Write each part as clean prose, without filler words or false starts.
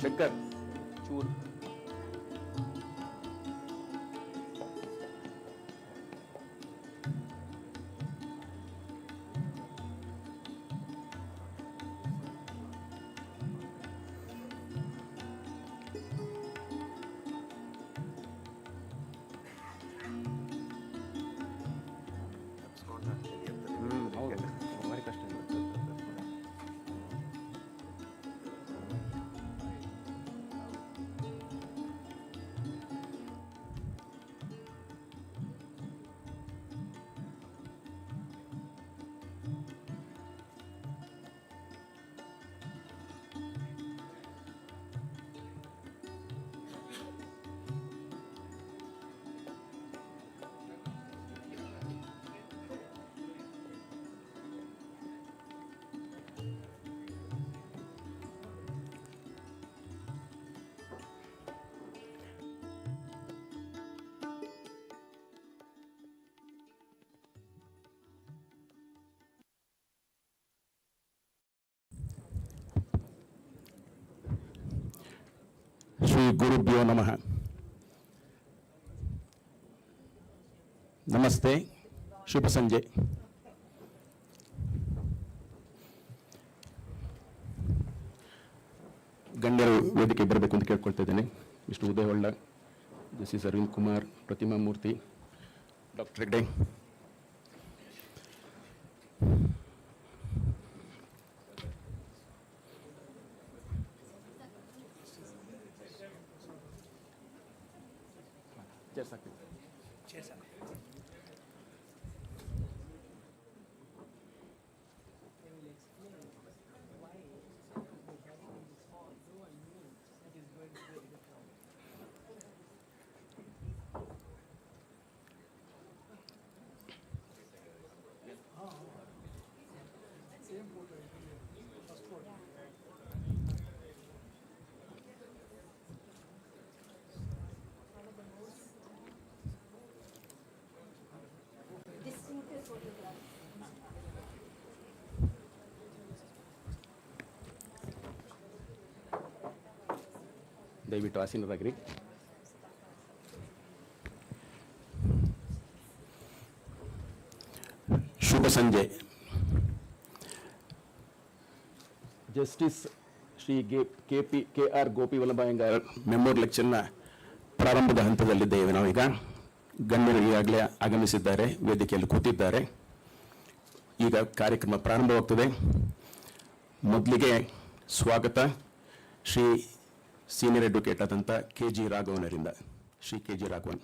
ಶಂಕರ್ ಚೂರು ಭಾರಿ ಕಷ್ಟ ಇದೆ. ಶ್ರೀ ಗುರುಭ್ಯೋ ನಮಃ. ನಮಸ್ತೆ, ಶುಭ ಸಂಜೆ. ಗಣ್ಯರು ವೇದಿಕೆ ಬರಬೇಕು ಅಂತ ಕೇಳ್ಕೊಳ್ತಾ ಇದ್ದೇನೆ. Mister Uday Holla, justice Aravind Kumar, Pratima Murthy, doctor Hegde, ದಯವಿಟ್ಟು ಆಸೀನರಾಗಿರಿ. ಶುಭ ಸಂಜೆ. Justice Shri K.R. Gopivallabha Iyengar memorial ಲೆಕ್ಚರ್ನ ಪ್ರಾರಂಭದ ಹಂತದಲ್ಲಿದ್ದೇವೆ. ನಾವೀಗ ಗಣ್ಯರು ಈಗಾಗಲೇ ಆಗಮಿಸಿದ್ದಾರೆ, ವೇದಿಕೆಯಲ್ಲಿ ಕೂತಿದ್ದಾರೆ. ಈಗ ಕಾರ್ಯಕ್ರಮ ಪ್ರಾರಂಭವಾಗ್ತದೆ. ಮೊದಲಿಗೆ ಸ್ವಾಗತ ಶ್ರೀ ಸೀನಿಯರ್ ಅಡ್ವೊಕೇಟ್ ಆದಂಥ K.G. ರಾಘವನರಿಂದ. Shri K.G. Raghavan.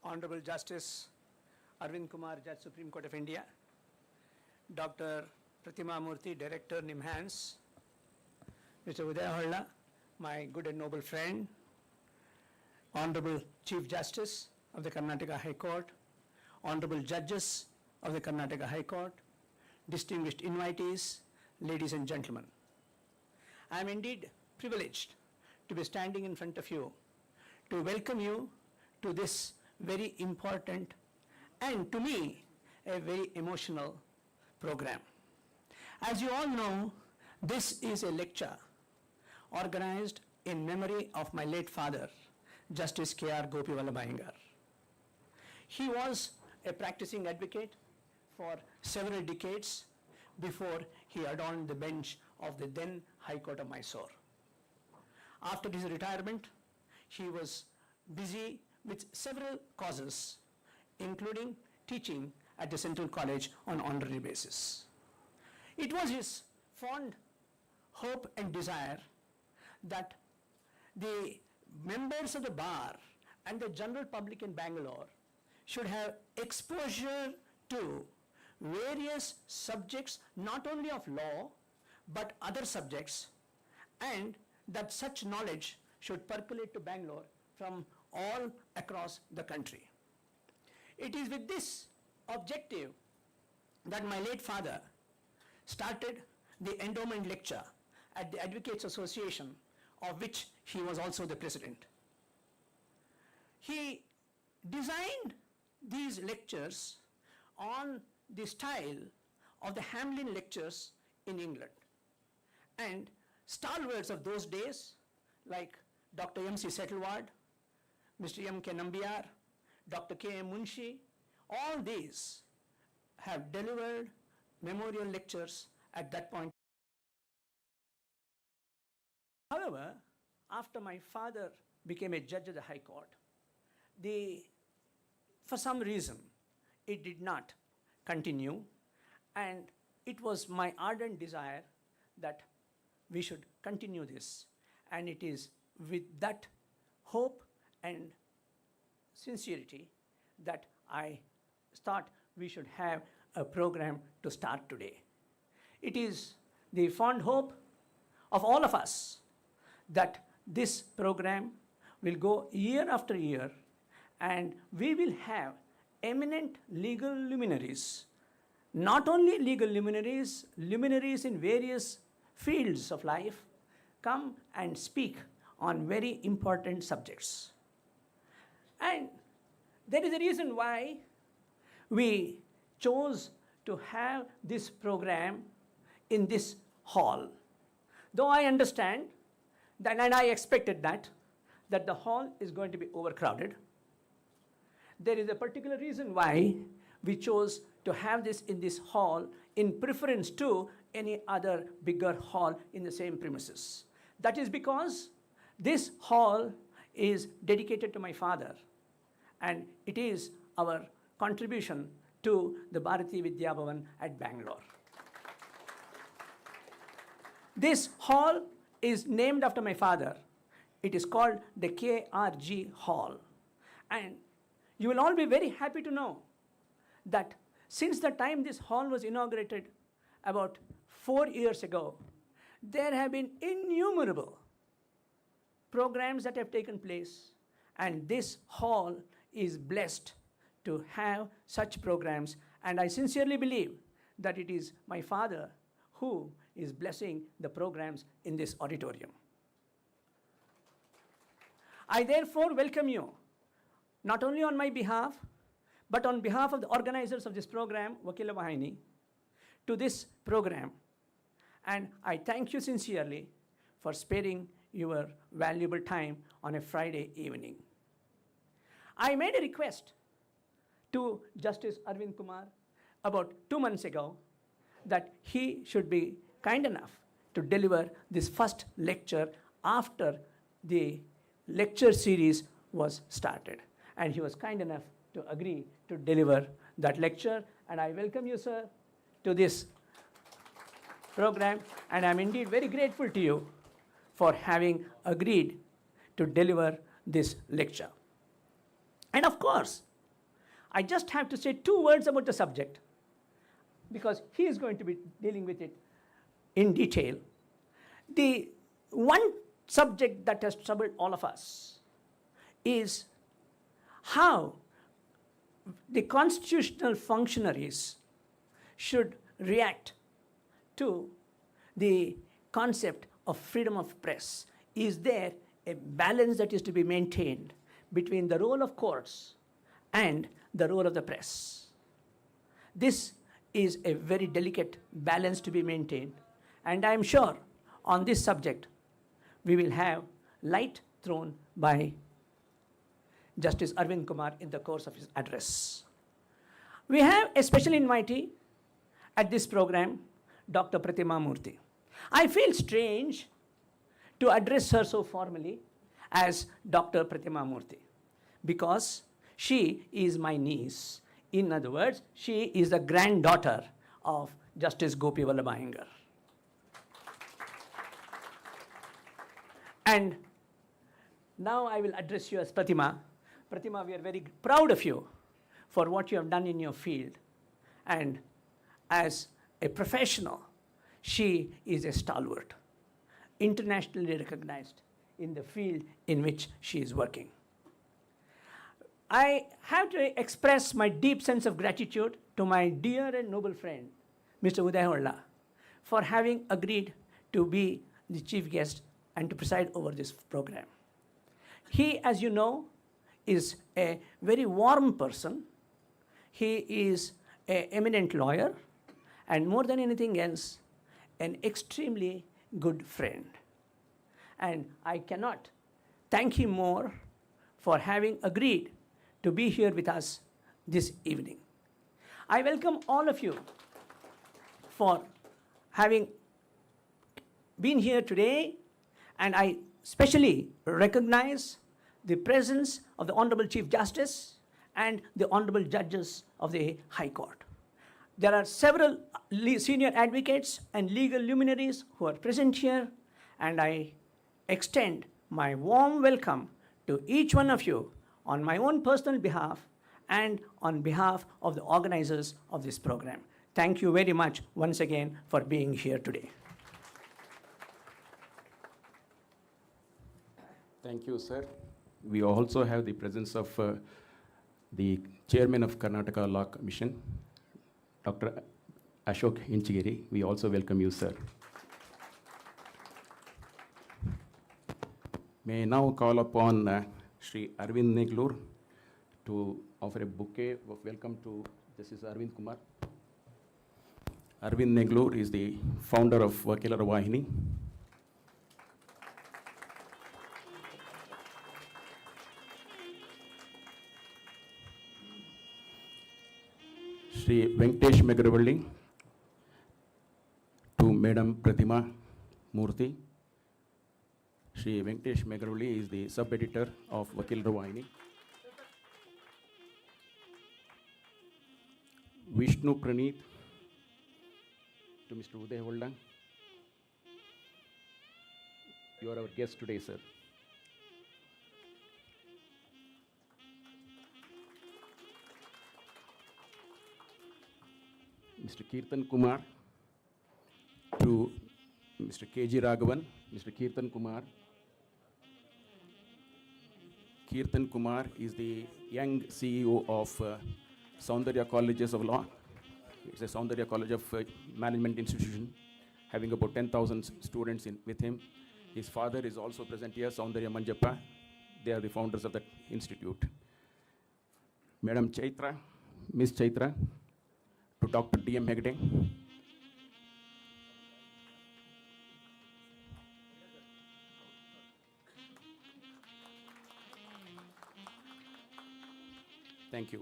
Honorable Justice Arvind Kumar, Judge Supreme Court of India, Dr. Pratima Murthy, Director NIMHANS, Mr. Uday Holla, my good and noble friend, Honorable Chief Justice of the Karnataka High Court, Honorable Judges of the Karnataka High Court, distinguished invitees, ladies and gentlemen. I am indeed privileged to be standing in front of you to welcome you to this very important and to me a very emotional program. As you all know, this is a lecture organized in memory of my late father, Justice K.R. Gopivallabha Iyengar. He was a practicing advocate for several decades before he adorned the bench of the then High Court of Mysore. After his retirement, he was busy with several causes, including teaching at the Central College on honorary basis. It was his fond hope and desire that the members of the bar and the general public in Bangalore should have exposure to various subjects, not only of law, but other subjects, and that such knowledge should percolate to Bangalore from all across the country. It is with this objective that my late father started the endowment lecture at the Advocates Association, of which he was also the president. He designed these lectures on the style of the Hamlin lectures in England. And stalwarts of those days, like Dr. M.C. Settleward, Mr. M.K. Nambiar, Dr. K.M. Munshi, all these have delivered memorial lectures at that point. However, after my father became a judge of the High Court, for some reason, it did not continue, and it was my ardent desire that we should continue this. And it is with that hope and sincerity that I thought we should have a program to start today. It is the fond hope of all of us that this program will go year after year, and we will have eminent legal luminaries, not only legal luminaries, luminaries in various fields of life, come and speak on very important subjects. And there is a reason why we chose to have this program in this hall. Though I understand that, and I expected that the hall is going to be overcrowded, there is a particular reason why we chose to have this in this hall in preference to any other bigger hall in the same premises. That is because this hall is dedicated to my father, and it is our contribution to the Bharatiya Vidya Bhavan at Bangalore. This hall is named after my father. It is called the K.R.G. Hall. And you will all be very happy to know that since the time this hall was inaugurated about 4 years ago, there have been innumerable programs that have taken place, and this hall is blessed to have such programs, and I sincerely believe that it is my father who is blessing the programs in this auditorium. I therefore welcome you, not only on my behalf, but on behalf of the organizers of this program, Vakeelara Vaahini, to this program. And I thank you sincerely for sparing your valuable time on a Friday evening. I made a request to Justice Arvind Kumar about 2 months ago that he should be kind enough to deliver this first lecture after the lecture series was started. And he was kind enough to agree to deliver that lecture. And I welcome you, sir, to this program. And I'm indeed very grateful to you for having agreed to deliver this lecture. And of course, I just have to say 2 words about the subject, because he is going to be dealing with it in detail. The one subject that has troubled all of us is how the constitutional functionaries should react to the concept of freedom of press. Is there a balance that is to be maintained between the role of courts and the role of the press? This is a very delicate balance to be maintained, and I am sure on this subject we will have light thrown by Justice Arvind Kumar in the course of his address. We have a special invitee at this program, Dr. Pratima Murthy. I feel strange to address her so formally as Dr. Pratima Murthy, because she is my niece. In other words, she is the granddaughter of Justice GOPIVALLABHA IYENGAR. And now I will address you as Pratima. Pratima, we are very proud of you for what you have done in your field. And as a professional, she is a stalwart, internationally recognized in the field in which she is working. I have to express my deep sense of gratitude to my dear and noble friend, Mr. UDAY HOLLA, for having agreed to be the chief guest and to preside over this program. He, as you know, is a very warm person. He is an eminent lawyer, and more than anything else, an extremely good friend. And I cannot thank him more for having agreed to be here with us this evening. I welcome all of you for having been here today, and I especially recognize the presence of the Honorable Chief Justice and the Honorable Judges of the High Court. There are several senior advocates and legal luminaries who are present here, and I extend my warm welcome to each one of you on my own personal behalf and on behalf of the organizers of this program. Thank you very much once again for being here today. Thank you, sir. We also have the presence of the chairman of Karnataka Law Commission, Dr. Ashok Inchigiri. We also welcome you, sir. May I now call upon Sri Aravind Neglur to offer a bouquet of welcome to Justice Arvind Kumar. Aravind Neglur is the founder of Vakeelara Vaahini. Sri Venkatesh Megravalli to Madam Pratima Murthy. Sri Venkatesh Megravalli is the sub-editor of Vakeelara Vaahini. Vishnu Praneeth to Mr. Uday HOLLA. You are our guest today, sir. Mr. Kirtan Kumar to Mr. K.R.G. Raghavan. Mr. Kirtan Kumar. Kirtan Kumar is the young CEO of Soundarya Colleges of Law. It's a Soundarya College of Management Institution, having about 10,000 students with him. His father is also present here, Soundarya Manjappa. They are the founders of that institute. Madam Chaitra, Miss Chaitra, to Dr. D.M. Hegde. Thank you.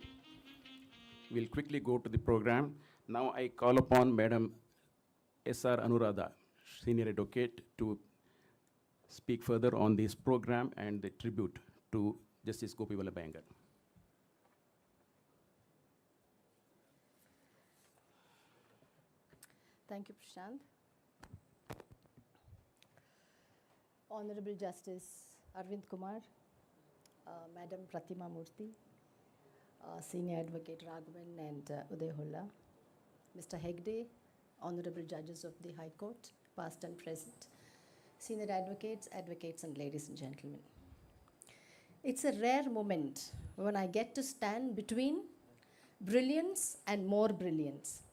We'll quickly go to the program. Now I call upon Madam S.R. Anuradha, Senior Advocate, to speak further on this program and the tribute to Justice GOPIVALLABHA IYENGAR. Thank you, Prashant. Honorable Justice Arvind Kumar, Madam Pratima Murthy, Senior Advocate Raghavan and Uday HOLLA, Mr. Hegde, Honorable Judges of the High Court, past and present, Senior Advocates, Advocates and ladies and gentlemen. It's a rare moment when I get to stand between brilliance and more brilliance.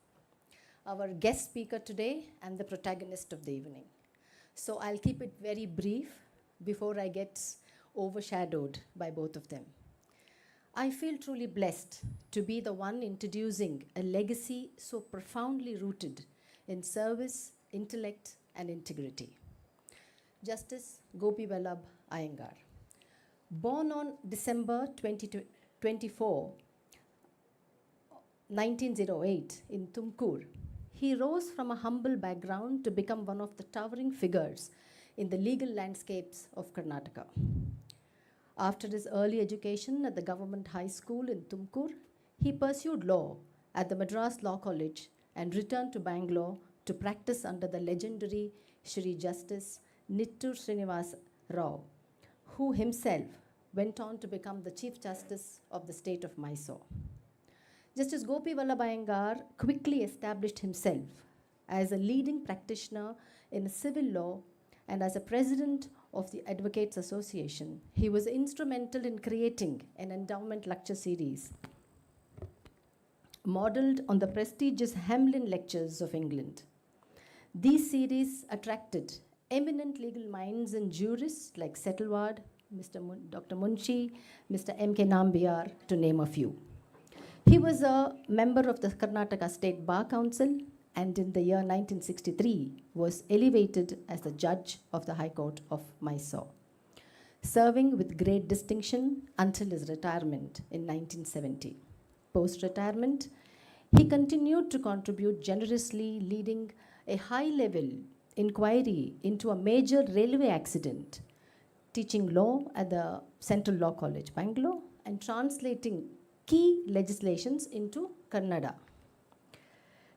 Our guest speaker today and the protagonist of the evening. So I'll keep it very brief before I get overshadowed by both of them. I feel truly blessed to be the one introducing a legacy so profoundly rooted in service, intellect, and integrity. Justice GOPIVALLABHA IYENGAR. Born on December 24, 1908 in Tumkur, he rose from a humble background to become one of the towering figures in the legal landscapes of Karnataka. After his early education at the government high school in Tumkur, he pursued law at the Madras Law College and returned to Bangalore to practice under the legendary Shri Justice Nittur Srinivas Rao, who himself went on to become the Chief Justice of the state of Mysore. Justice GOPIVALLABHA IYENGAR quickly established himself as a leading practitioner in civil law, and as a president of the Advocates Association, he was instrumental in creating an endowment lecture series modeled on the prestigious Hamelin Lectures of England. These series attracted eminent legal minds and jurists like Settleward, Dr. Munshi, Mr. M.K. Nambiar, to name a few. He was a member of the Karnataka State Bar Council and in the year 1963 was elevated as the judge of the High Court of Mysore, serving with great distinction until his retirement in 1970. Post-retirement, he continued to contribute generously, leading a high-level inquiry into a major railway accident, teaching law at the Central Law College, Bangalore, and translating key legislations into Kannada.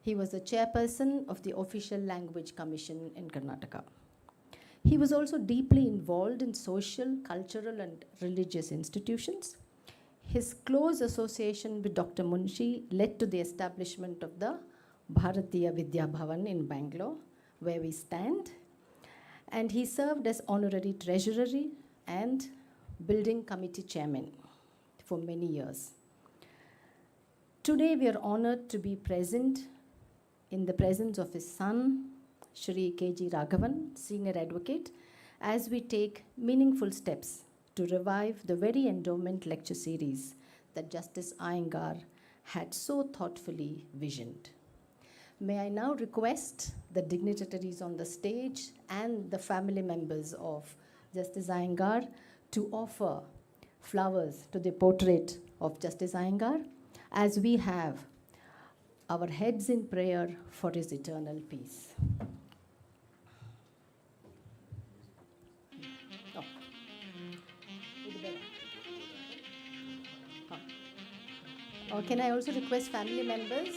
He was the chairperson of the Official Language Commission in Karnataka. He was also deeply involved in social, cultural, and religious institutions. His close association with Dr. Munshi led to the establishment of the Bharatiya Vidya Bhavan in Bangalore, where we stand. And he served as honorary treasurer and building committee chairman for many years. Today we are honored to be present in the presence of his son, Shri K.R.G. Raghavan, senior advocate, as we take meaningful steps to revive the very endowment lecture series that Justice Iyengar had so thoughtfully visioned. May I now request the dignitaries on the stage and the family members of Justice Iyengar to offer flowers to the portrait of Justice Iyengar as we have our heads in prayer for his eternal peace. Or can I also request family members?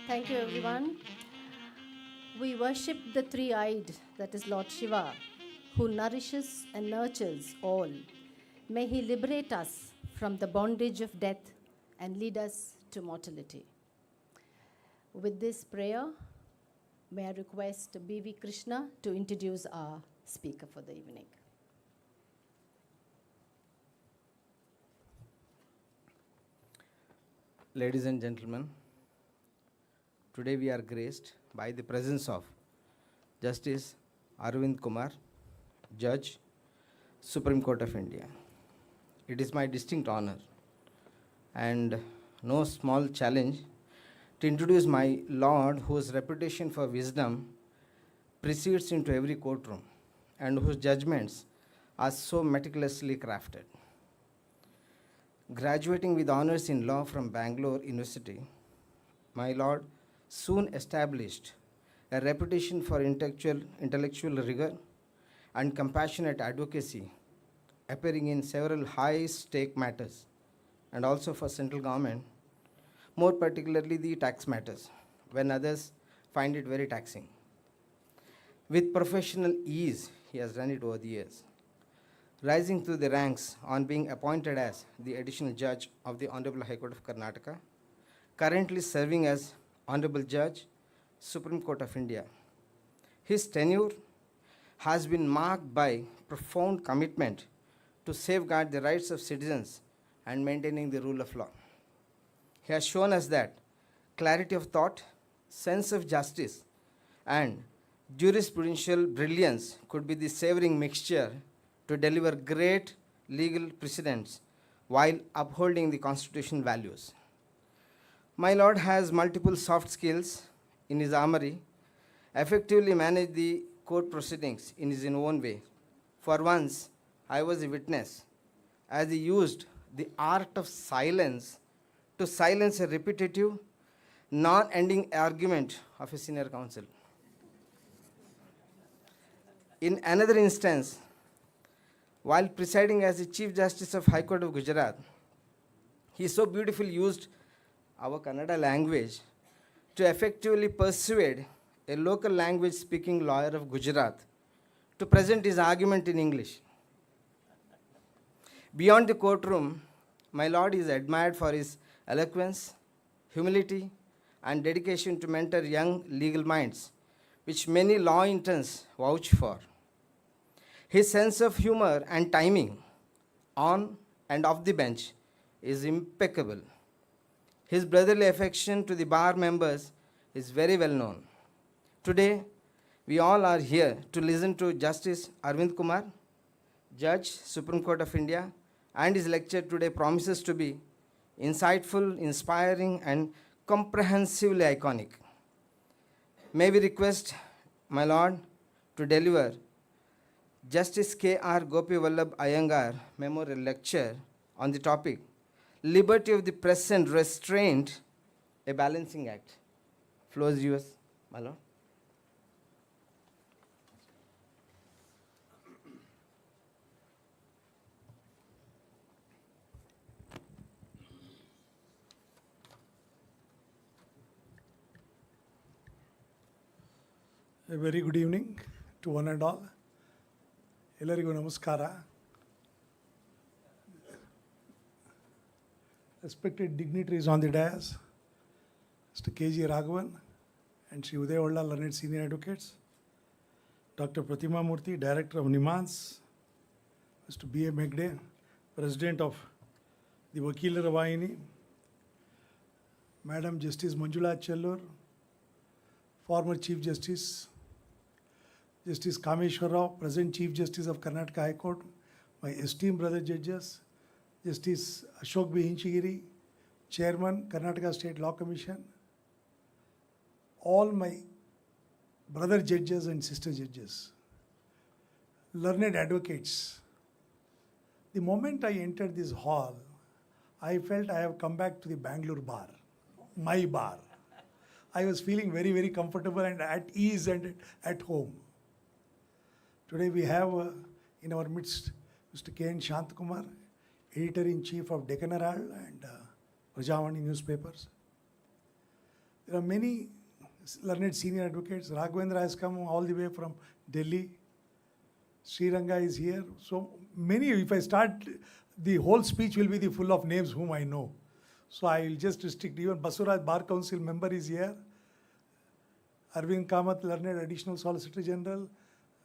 Thank you, everyone. We worship the three-eyed, that is Lord Shiva, who nourishes and nurtures all. May he liberate us from the bondage of death and lead us to mortality. With this prayer, may I request B.V. Krishna to introduce our speaker for the evening. Ladies and gentlemen, today we are graced by the presence of Justice Aravind Kumar, Judge, Supreme Court of India. It is my distinct honor and no small challenge to introduce my Lord, whose reputation for wisdom precedes into every courtroom and whose judgments are so meticulously crafted. Graduating with honors in law from Bangalore University, my Lord soon established a reputation for intellectual rigor and compassionate advocacy, appearing in several high-stake matters and also for central government, more particularly the tax matters, when others find it very taxing. With professional ease, he has done it over the years, rising through the ranks on being appointed as the additional judge of the Honorable High Court of Karnataka, currently serving as Honorable Judge, Supreme Court of India. His tenure has been marked by profound commitment to safeguard the rights of citizens and maintaining the rule of law. He has shown us that clarity of thought, sense of justice, and jurisprudential brilliance could be the savoring mixture to deliver great legal precedents while upholding the constitutional values. My Lord has multiple soft skills in his armory, effectively managed the court proceedings in his own way. For once, I was a witness as he used the art of silence to silence a repetitive, non-ending argument of a senior counsel. In another instance, while presiding as the Chief Justice of High Court of Gujarat, he so beautifully used our Kannada language to effectively persuade a local language speaking lawyer of Gujarat to present his argument in English. Beyond the courtroom, my Lord is admired for his eloquence, humility, and dedication to mentor young legal minds, which many law interns vouch for. His sense of humor and timing on and off the bench is impeccable. His brotherly affection to the bar members is very well known. Today, we all are here to listen to Justice Arvind Kumar, Judge, Supreme Court of India, and his lecture today promises to be insightful, inspiring, and comprehensively iconic. May we request my Lord to deliver Justice K.R. GOPIVALLABHA IYENGAR Memorial Lecture on the topic, Liberty of the Press and Restraint, a Balancing Act. Floor is yours, my Lord. A very good evening to one and all. ಎಲ್ಲರಿಗೂ ನಮಸ್ಕಾರ. Respected dignitaries on the dais, Mr. K.R.G. Raghavan and Sri Uday learned senior advocates, Dr. Pratima Murthy, Director of NIMHANS, Mr. B.A. Megde, President of the Vakeelara Vaahini, Madam Justice Manjula Chellur, former Chief Justice, Justice Kameshwar Rao, present Chief Justice of Karnataka High Court, my esteemed brother judges, Justice Ashok B. Hinchigiri, Chairman, Karnataka State Law Commission, all my brother judges and sister judges, learned advocates. The moment I entered this hall, I felt I have come back to the Bengaluru bar, my bar. I was feeling very, very comfortable and at ease and at home. Today we have in our midst Mr. K.N. Shantakumar, Editor-in-Chief of Deccan Herald and Prajavani newspapers. There are many learned senior advocates. Raghavendra has come all the way from Delhi. Sriranga is here. So many, if I start, the whole speech will be the full of names whom I know. So I will just restrict. Even Basuraj Bar Council member is here. Arvind Kamath, learned Additional Solicitor General.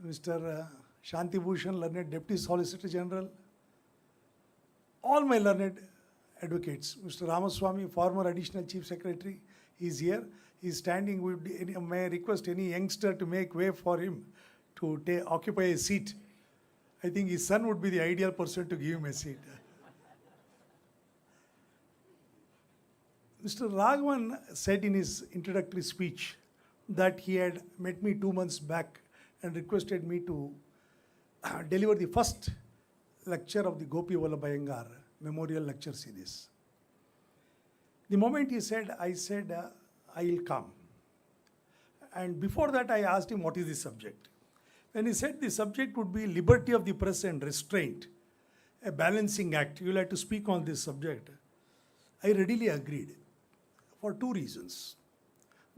Mr. Shanti Bhushan, learned Deputy Solicitor General. All my learned advocates. Mr. Ramaswamy, former Additional Chief Secretary, is here. He is standing. May I request any youngster to make way for him to occupy a seat. I think his son would be the ideal person to give him a seat. Mr. Raghavan said in his introductory speech that he had met me 2 months back and requested me to deliver the first lecture of the GOPIVALLABHA IYENGAR Memorial Lecture Series. The moment he said, I said, I will come. And before that, I asked him, what is the subject? When he said the subject would be liberty of the press and restraint, a balancing act, you will have to speak on this subject, I readily agreed for 2 reasons.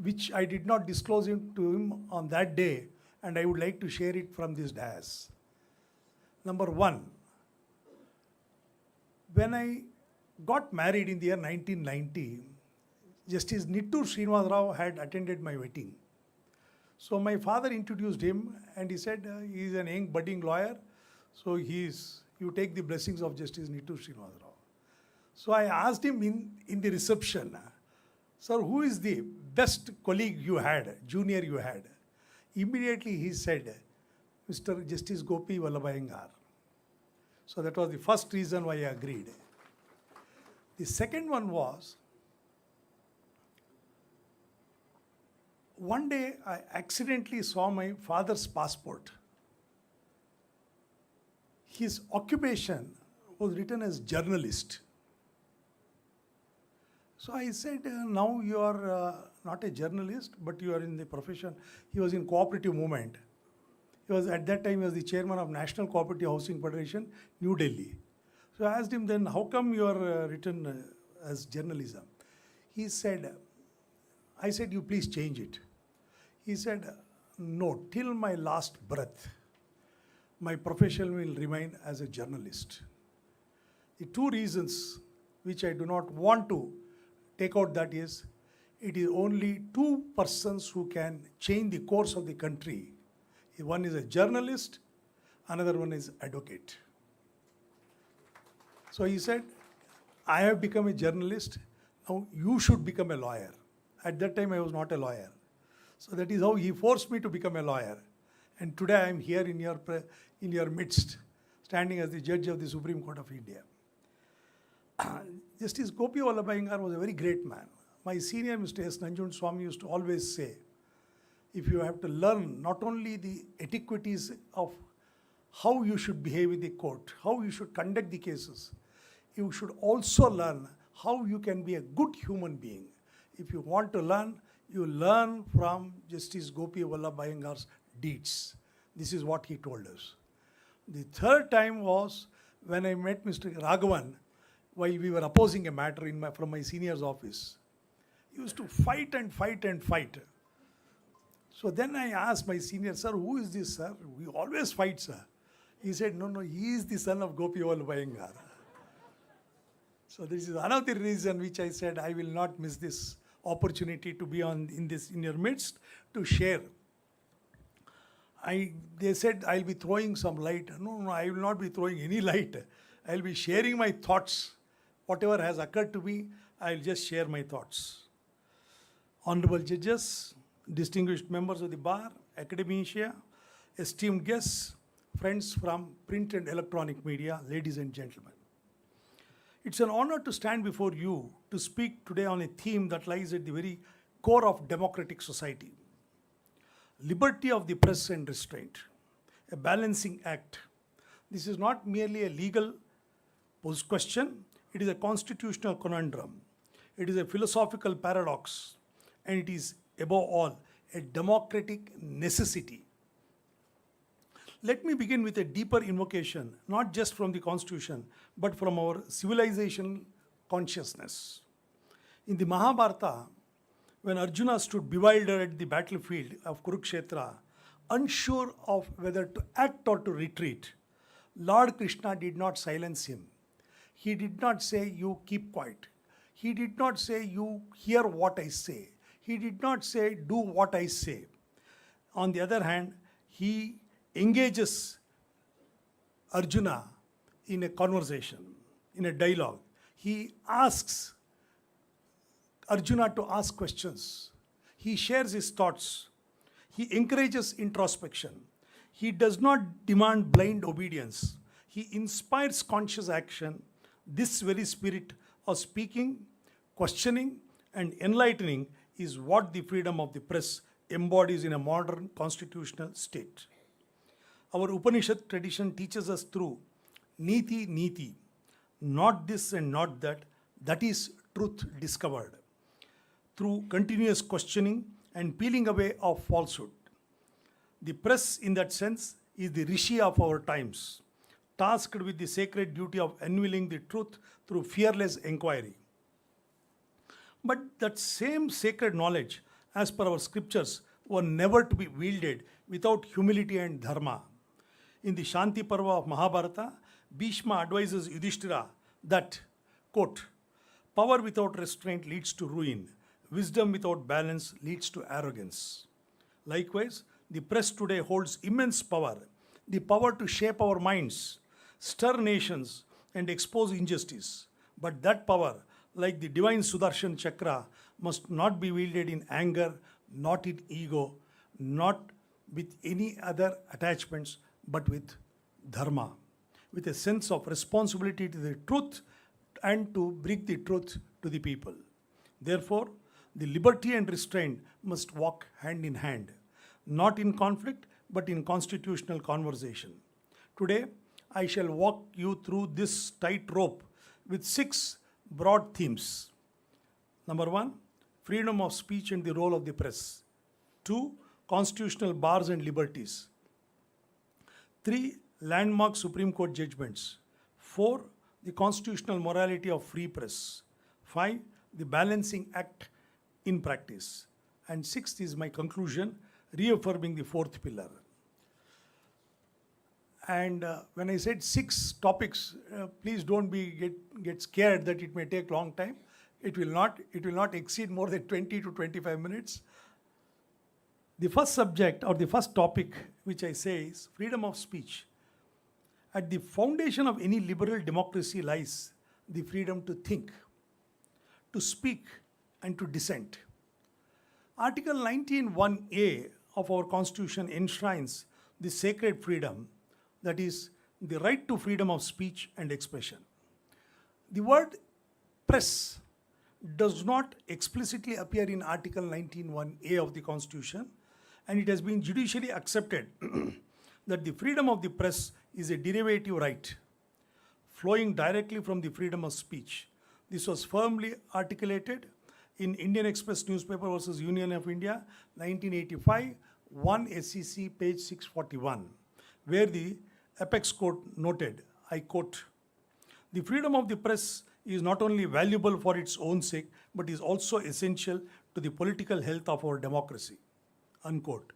which I did not disclose to him on that day, and I would like to share it from this dais. Number one, when I got married in the year 1990, Justice Nittur Srinivas Rao had attended my wedding. So my father introduced him and he said, he is an young budding lawyer, so you take the blessings of Justice Nittur Srinivas Rao. So I asked him in the reception, sir, who is the best colleague you had, junior you had? Immediately he said, Mr. Justice GOPIVALLABHA IYENGAR. So that was the first reason why I agreed. The second one was, one day I accidentally saw my father's passport. His occupation was written as journalist. So I said, now you are not a journalist, but you are in the profession. He was in cooperative movement. He was, at that time, he was the chairman of National Cooperative Housing Federation, New Delhi. So I asked him then, how come you are written as journalism? He said, I said, you please change it. He said, no, till my last breath, my profession will remain as a journalist. The two reasons which I do not want to take out, that is, it is only two persons who can change the course of the country. One is a journalist, another one is advocate. So he said, I have become a journalist, now you should become a lawyer. At that time I was not a lawyer. So that is how he forced me to become a lawyer. And today I am here in your midst, standing as the judge of the Supreme Court of India. Justice GOPIVALLABHA Iyengar was a very great man. My senior, Mr. S. Nanjun Swami, used to always say, if you have to learn not only the etiquettes of how you should behave in the court, how you should conduct the cases, you should also learn how you can be a good human being. If you want to learn, you learn from Justice GOPIVALLABHA Iyengar's deeds. This is what he told us. The third time was when I met Mr. Raghavan while we were opposing a matter from my senior's office. He used to fight and fight and fight. So then I asked my senior, sir, who is this, sir? We always fight, sir. He said, no, he is the son of GOPIVALLABHA Iyengar. So this is another reason which I said I will not miss this opportunity to be in your midst to share. They said I'll be throwing some light. No, I will not be throwing any light. I'll be sharing my thoughts. Whatever has occurred to me, I'll just share my thoughts. Honorable judges, distinguished members of the bar, academia, esteemed guests, friends from print and electronic media, ladies and gentlemen. It's an honor to stand before you to speak today on a theme that lies at the very core of democratic society. Liberty of the press and restraint, a balancing act. This is not merely a legal question, it is a constitutional conundrum. It is a philosophical paradox, and it is, above all, a democratic necessity. Let me begin with a deeper invocation, not just from the Constitution, but from our civilization consciousness. In the Mahabharata, when Arjuna stood bewildered at the battlefield of Kurukshetra, unsure of whether to act or to retreat, Lord Krishna did not silence him. He did not say, you keep quiet. He did not say, you hear what I say. He did not say, do what I say. On the other hand, he engages Arjuna in a conversation, in a dialogue. He asks Arjuna to ask questions. He shares his thoughts. He encourages introspection. He does not demand blind obedience. He inspires conscious action. This very spirit of speaking, questioning, and enlightening is what the freedom of the press embodies in a modern constitutional state. Our Upanishad tradition teaches us through niti, not this and not that, that is truth discovered, through continuous questioning and peeling away of falsehood. The press, in that sense, is the rishi of our times, tasked with the sacred duty of unveiling the truth through fearless inquiry. But that same sacred knowledge as per our scriptures, were never to be wielded without humility and dharma. In the Shanti Parva of Mahabharata, Bhishma advises Yudhishthira that, quote, power without restraint leads to ruin. Wisdom without balance leads to arrogance. Likewise, the press today holds immense power, the power to shape our minds, stir nations, and expose injustice. But that power, like the divine Sudarshan Chakra, must not be wielded in anger, not in ego, not with any other attachments, but with dharma, with a sense of responsibility to the truth and to bring the truth to the people. Therefore, the liberty and restraint must walk hand in hand, not in conflict, but in constitutional conversation. Today, I shall walk you through this tightrope with 6 broad themes. Number 1, freedom of speech and the role of the press. 2, constitutional bars and liberties. 3, landmark Supreme Court judgments. 4, the constitutional morality of free press. 5, the balancing act in practice. And 6th is my conclusion, reaffirming the 4th pillar. And when I said 6 topics, please don't get scared that it may take long time. It will not exceed more than 20 to 25 minutes. The first subject or the first topic which I say is freedom of speech. At the foundation of any liberal democracy lies the freedom to think, to speak, and to dissent. Article 19(1)(a) of our Constitution enshrines the sacred freedom, that is, the right to freedom of speech and expression. The word press does not explicitly appear in Article 19(1)(a) of the Constitution, and it has been judicially accepted that the freedom of the press is a derivative right flowing directly from the freedom of speech. This was firmly articulated in Indian Express newspaper versus Union of India, 1985, 1 SEC, page 641, where the Apex Court noted, I quote, the freedom of the press is not only valuable for its own sake, but is also essential to the political health of our democracy, unquote.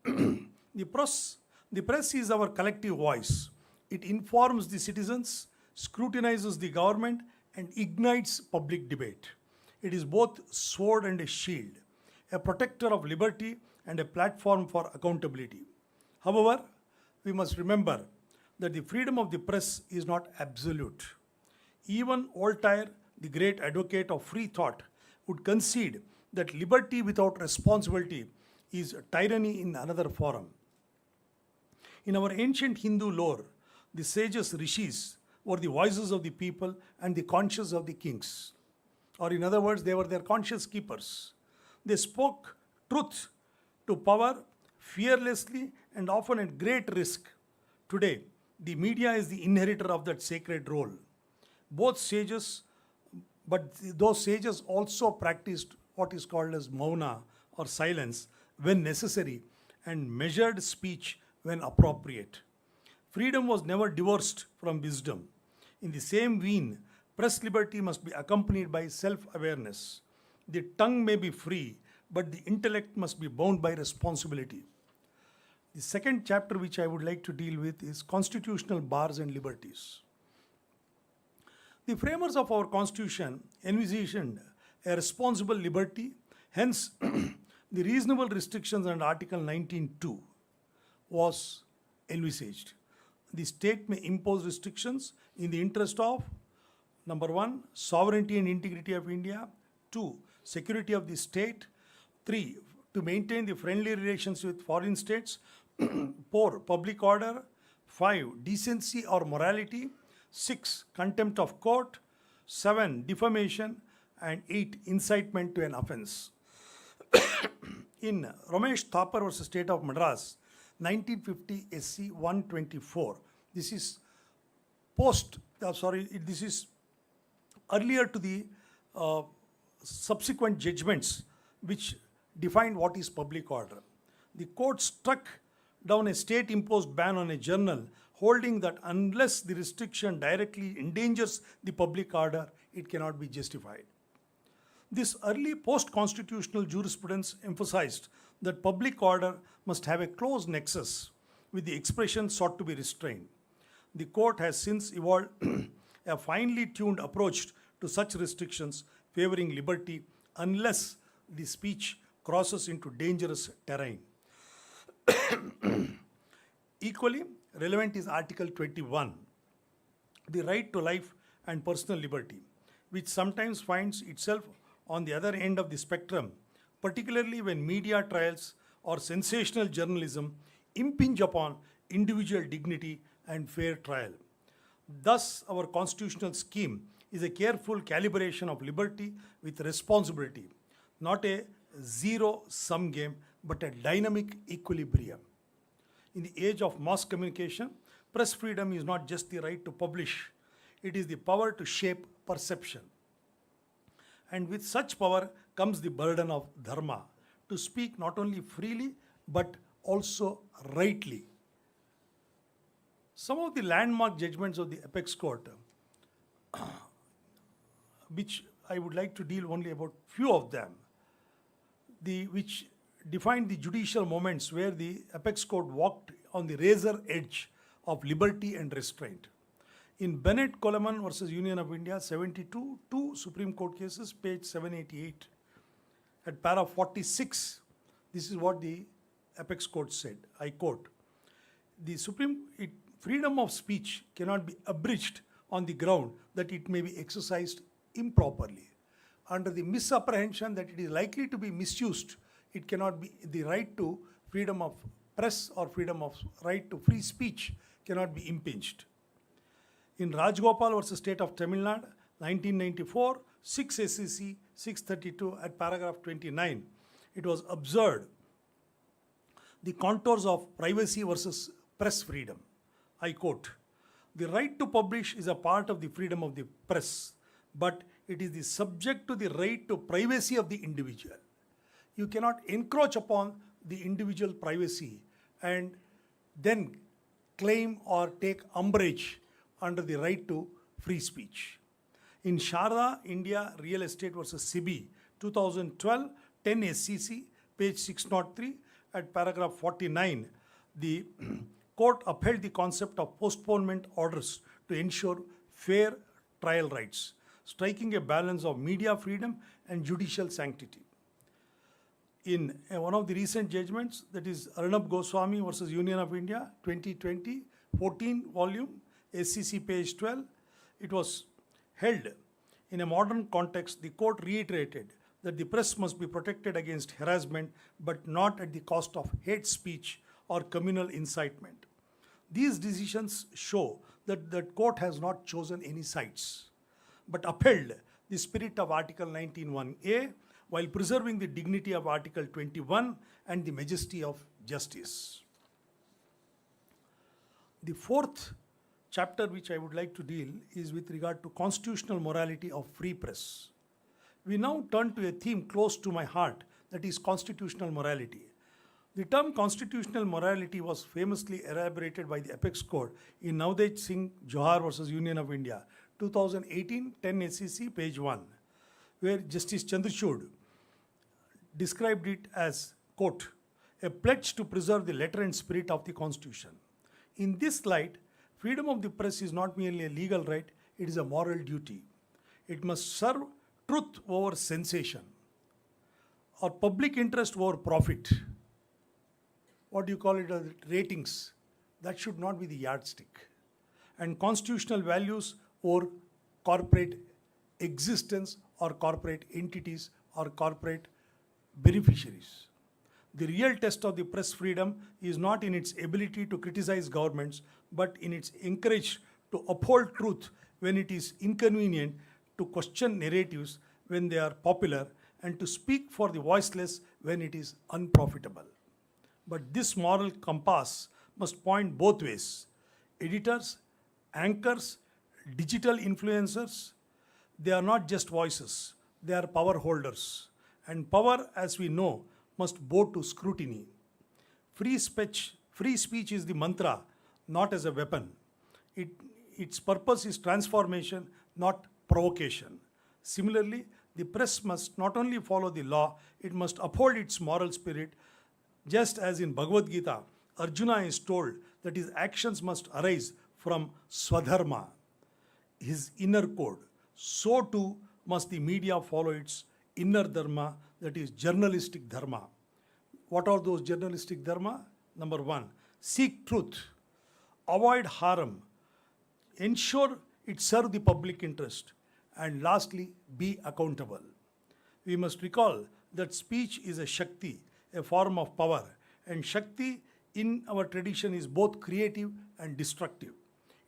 The press is our collective voice. It informs the citizens, scrutinizes the government, and ignites public debate. It is both sword and a shield, a protector of liberty and a platform for accountability. However, we must remember that the freedom of the press is not absolute. Even Voltaire, the great advocate of free thought, would concede that liberty without responsibility is tyranny in another form. In our ancient Hindu lore, the sages rishis were the voices of the people and the conscience of the kings. Or in other words, they were their conscience keepers. They spoke truth to power fearlessly and often at great risk. Today, the media is the inheritor of that sacred role. Both sages, but those sages also practiced what is called as mauna or silence when necessary and measured speech when appropriate. Freedom was never divorced from wisdom. In the same vein, press liberty must be accompanied by self-awareness. The tongue may be free, but the intellect must be bound by responsibility. The second chapter which I would like to deal with is constitutional bars and liberties. The framers of our Constitution envisioned a responsible liberty, hence the reasonable restrictions under Article 19(2) was envisaged. The state may impose restrictions in the interest of, number 1, sovereignty and integrity of India, 2, security of the state, 3, to maintain the friendly relations with foreign states, 4, public order, 5, decency or morality, 6, contempt of court, 7, defamation, and 8, incitement to an offense. In Ramesh Thapar versus State of Madras, 1950 SC 124, this is this is earlier to the subsequent judgments which defined what is public order. The court struck down a state-imposed ban on a journal, holding that unless the restriction directly endangers the public order, it cannot be justified. This early post-constitutional jurisprudence emphasized that public order must have a close nexus with the expression sought to be restrained. The court has since evolved a finely tuned approach to such restrictions favoring liberty unless the speech crosses into dangerous terrain. Equally relevant is Article 21, the right to life and personal liberty, which sometimes finds itself on the other end of the spectrum, particularly when media trials or sensational journalism impinge upon individual dignity and fair trial. Thus, our constitutional scheme is a careful calibration of liberty with responsibility, not a zero-sum game, but a dynamic equilibrium. In the age of mass communication, press freedom is not just the right to publish, it is the power to shape perception. And with such power comes the burden of dharma, to speak not only freely but also rightly. Some of the landmark judgments of the apex court, which I would like to deal only about few of them, which defined the judicial moments where the apex court walked on the razor edge of liberty and restraint. In Bennett Coleman versus Union of India, 72, two Supreme Court cases, page 788, at para 46, this is what the apex court said, I quote, the freedom of speech cannot be abridged on the ground that it may be exercised improperly. Under the misapprehension that it is likely to be misused, it cannot be, the right to freedom of press or freedom of right to free speech cannot be impinged. In Rajgopal versus State of Tamil Nadu, 1994, 6 SCC 632 at paragraph 29, it was observed the contours of privacy versus press freedom. I quote, the right to publish is a part of the freedom of the press, but it is the subject to the right to privacy of the individual. You cannot encroach upon the individual privacy and then claim or take umbrage under the right to free speech. In Sharda, India Real Estate versus SEBI, 2012, 10 SCC, page 603, at paragraph 49, the court upheld the concept of postponement orders to ensure fair trial rights, striking a balance of media freedom and judicial sanctity. In one of the recent judgments, that is Arnab Goswami versus Union of India, 2020, 14 volume, SCC page 12, it was held in a modern context. The court reiterated that the press must be protected against harassment, but not at the cost of hate speech or communal incitement. These decisions show that the court has not chosen any sides, but upheld the spirit of Article 19(1)(a) while preserving the dignity of Article 21 and the majesty of justice. The fourth chapter which I would like to deal is with regard to constitutional morality of free press. We now turn to a theme close to my heart, that is constitutional morality. The term constitutional morality was famously elaborated by the apex court in Navdeep Singh Johar versus Union of India, 2018, 10 SCC, page 1, where Justice Chandrachud described it as, quote, a pledge to preserve the letter and spirit of the Constitution. In this light, freedom of the press is not merely a legal right, it is a moral duty. It must serve truth over sensation, or public interest over profit. What do you call it, ratings? That should not be the yardstick. And constitutional values over corporate existence or corporate entities or corporate beneficiaries. The real test of the press freedom is not in its ability to criticize governments, but in its encourage to uphold truth when it is inconvenient, to question narratives when they are popular, and to speak for the voiceless when it is unprofitable. But this moral compass must point both ways. Editors, anchors, digital influencers, they are not just voices, they are power holders. And power, as we know, must bow to scrutiny. Free speech is the mantra, not as a weapon. Its purpose is transformation, not provocation. Similarly, The press must not only follow the law, it must uphold its moral spirit, just as in Bhagavad Gita, Arjuna is told that his actions must arise from Swadharma, his inner code. So too must the media follow its inner dharma, that is journalistic dharma. What are those journalistic dharma? Number one, seek truth, avoid harm, ensure it serves the public interest, and lastly, be accountable. We must recall that speech is a Shakti, a form of power, and Shakti in our tradition is both creative and destructive.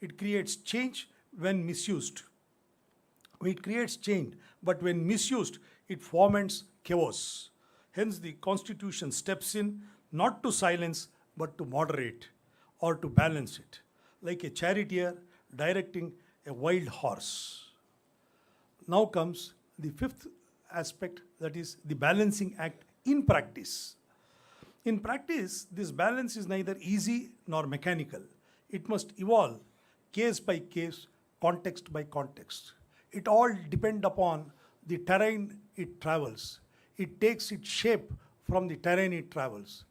It creates change when misused. It creates change, but when misused, it foments chaos. Hence, the Constitution steps in not to silence but to moderate or to balance it, like a charioteer directing a wild horse. Now comes the fifth aspect, that is the balancing act in practice. In practice, this balance is neither easy nor mechanical. It must evolve case by case, context by context. It all depends upon the terrain it travels. It takes its shape from the terrain it travels,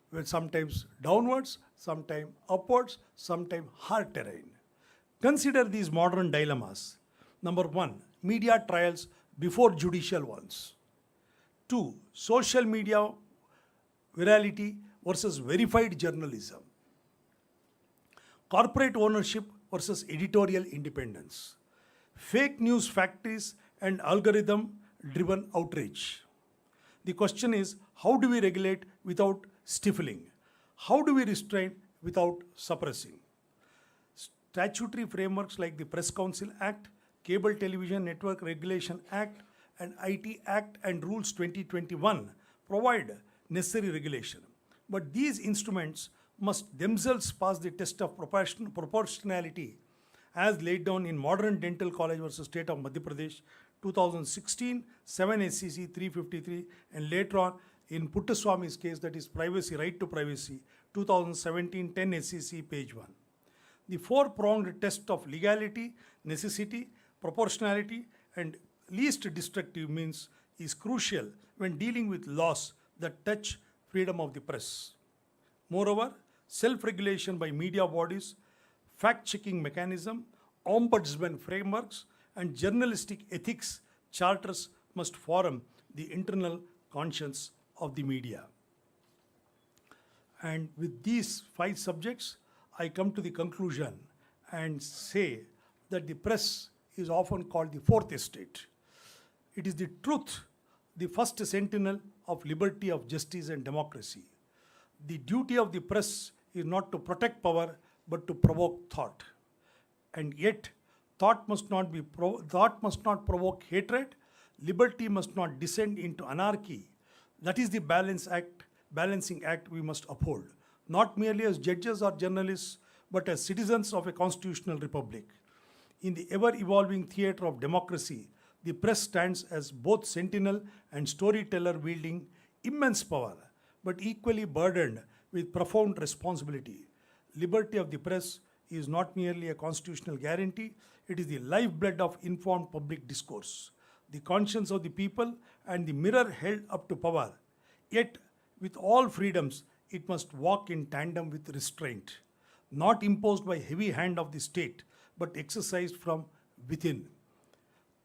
where sometimes downwards, sometimes upwards, sometimes hard terrain. Consider these modern dilemmas. Number one, media trials before judicial ones. Two, social media virality versus verified journalism. Corporate ownership versus editorial independence. Fake news factories and algorithm-driven outrage. The question is, how do we regulate without stifling? How do we restrain without suppressing? Statutory frameworks like the Press Council Act, Cable Television Network Regulation Act, and IT Act and Rules 2021 provide necessary regulation. But these instruments must themselves pass the test of proportionality as laid down in Modern Dental College versus State of Madhya Pradesh, 2016, 7 SCC 353, and later on in Puttaswamy's case, that is Privacy, Right to Privacy, 2017, 10 SCC, page 1. The four-pronged test of legality, necessity, proportionality, and least destructive means is crucial when dealing with laws that touch freedom of the press. Moreover, self-regulation by media bodies, fact-checking mechanism, ombudsman frameworks, and journalistic ethics charters must form the internal conscience of the media. And with these 5 subjects, I come to the conclusion and say that the press is often called the fourth estate. It is the truth, the first sentinel of liberty, of justice and democracy. The duty of the press is not to protect power, but to provoke thought. And yet, thought must not provoke hatred. Liberty must not descend into anarchy. That is the balancing act we must uphold, not merely as judges or journalists, but as citizens of a constitutional republic. In the ever-evolving theatre of democracy, the press stands as both sentinel and storyteller, wielding immense power, but equally burdened with profound responsibility. Liberty of the press is not merely a constitutional guarantee, it is the lifeblood of informed public discourse, the conscience of the people, and the mirror held up to power. Yet, with all freedoms, it must walk in tandem with restraint, not imposed by heavy hand of the state, but exercised from within,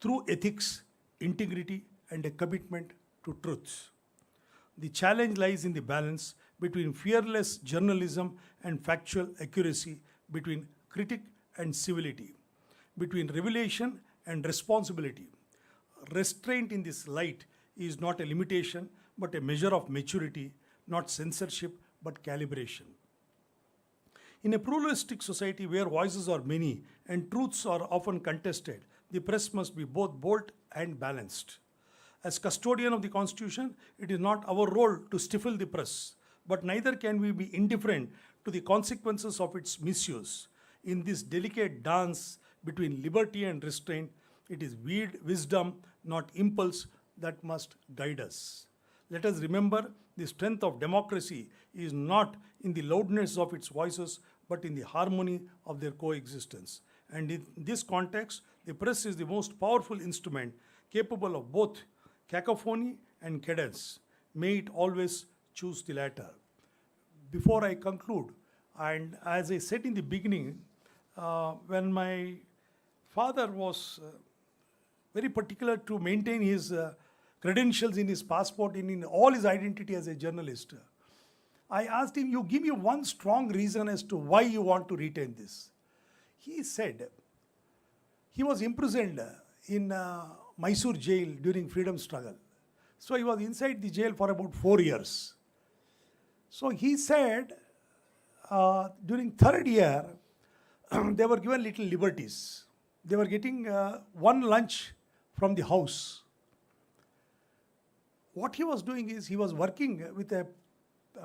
through ethics, integrity, and a commitment to truth. The challenge lies in the balance between fearless journalism and factual accuracy, between critic and civility, between revelation and responsibility. Restraint in this light is not a limitation, but a measure of maturity, not censorship, but calibration. In a pluralistic society where voices are many and truths are often contested, the press must be both bold and balanced. As custodian of the Constitution, it is not our role to stifle the press, but neither can we be indifferent to the consequences of its misuse. In this delicate dance between liberty and restraint, it is wisdom, not impulse, that must guide us. Let us remember the strength of democracy is not in the loudness of its voices, but in the harmony of their coexistence. And in this context, the press is the most powerful instrument capable of both cacophony and cadence. May it always choose the latter. Before I conclude, and as I said in the beginning, when my father was very particular to maintain his credentials in his passport, in all his identity as a journalist, I asked him, you give me one strong reason as to why you want to retain this. He said, he was imprisoned in Mysore jail during freedom struggle. So he was inside the jail for about 4 years. So he said, during third year, they were given little liberties. They were getting one lunch from the house. What he was doing is he was working with a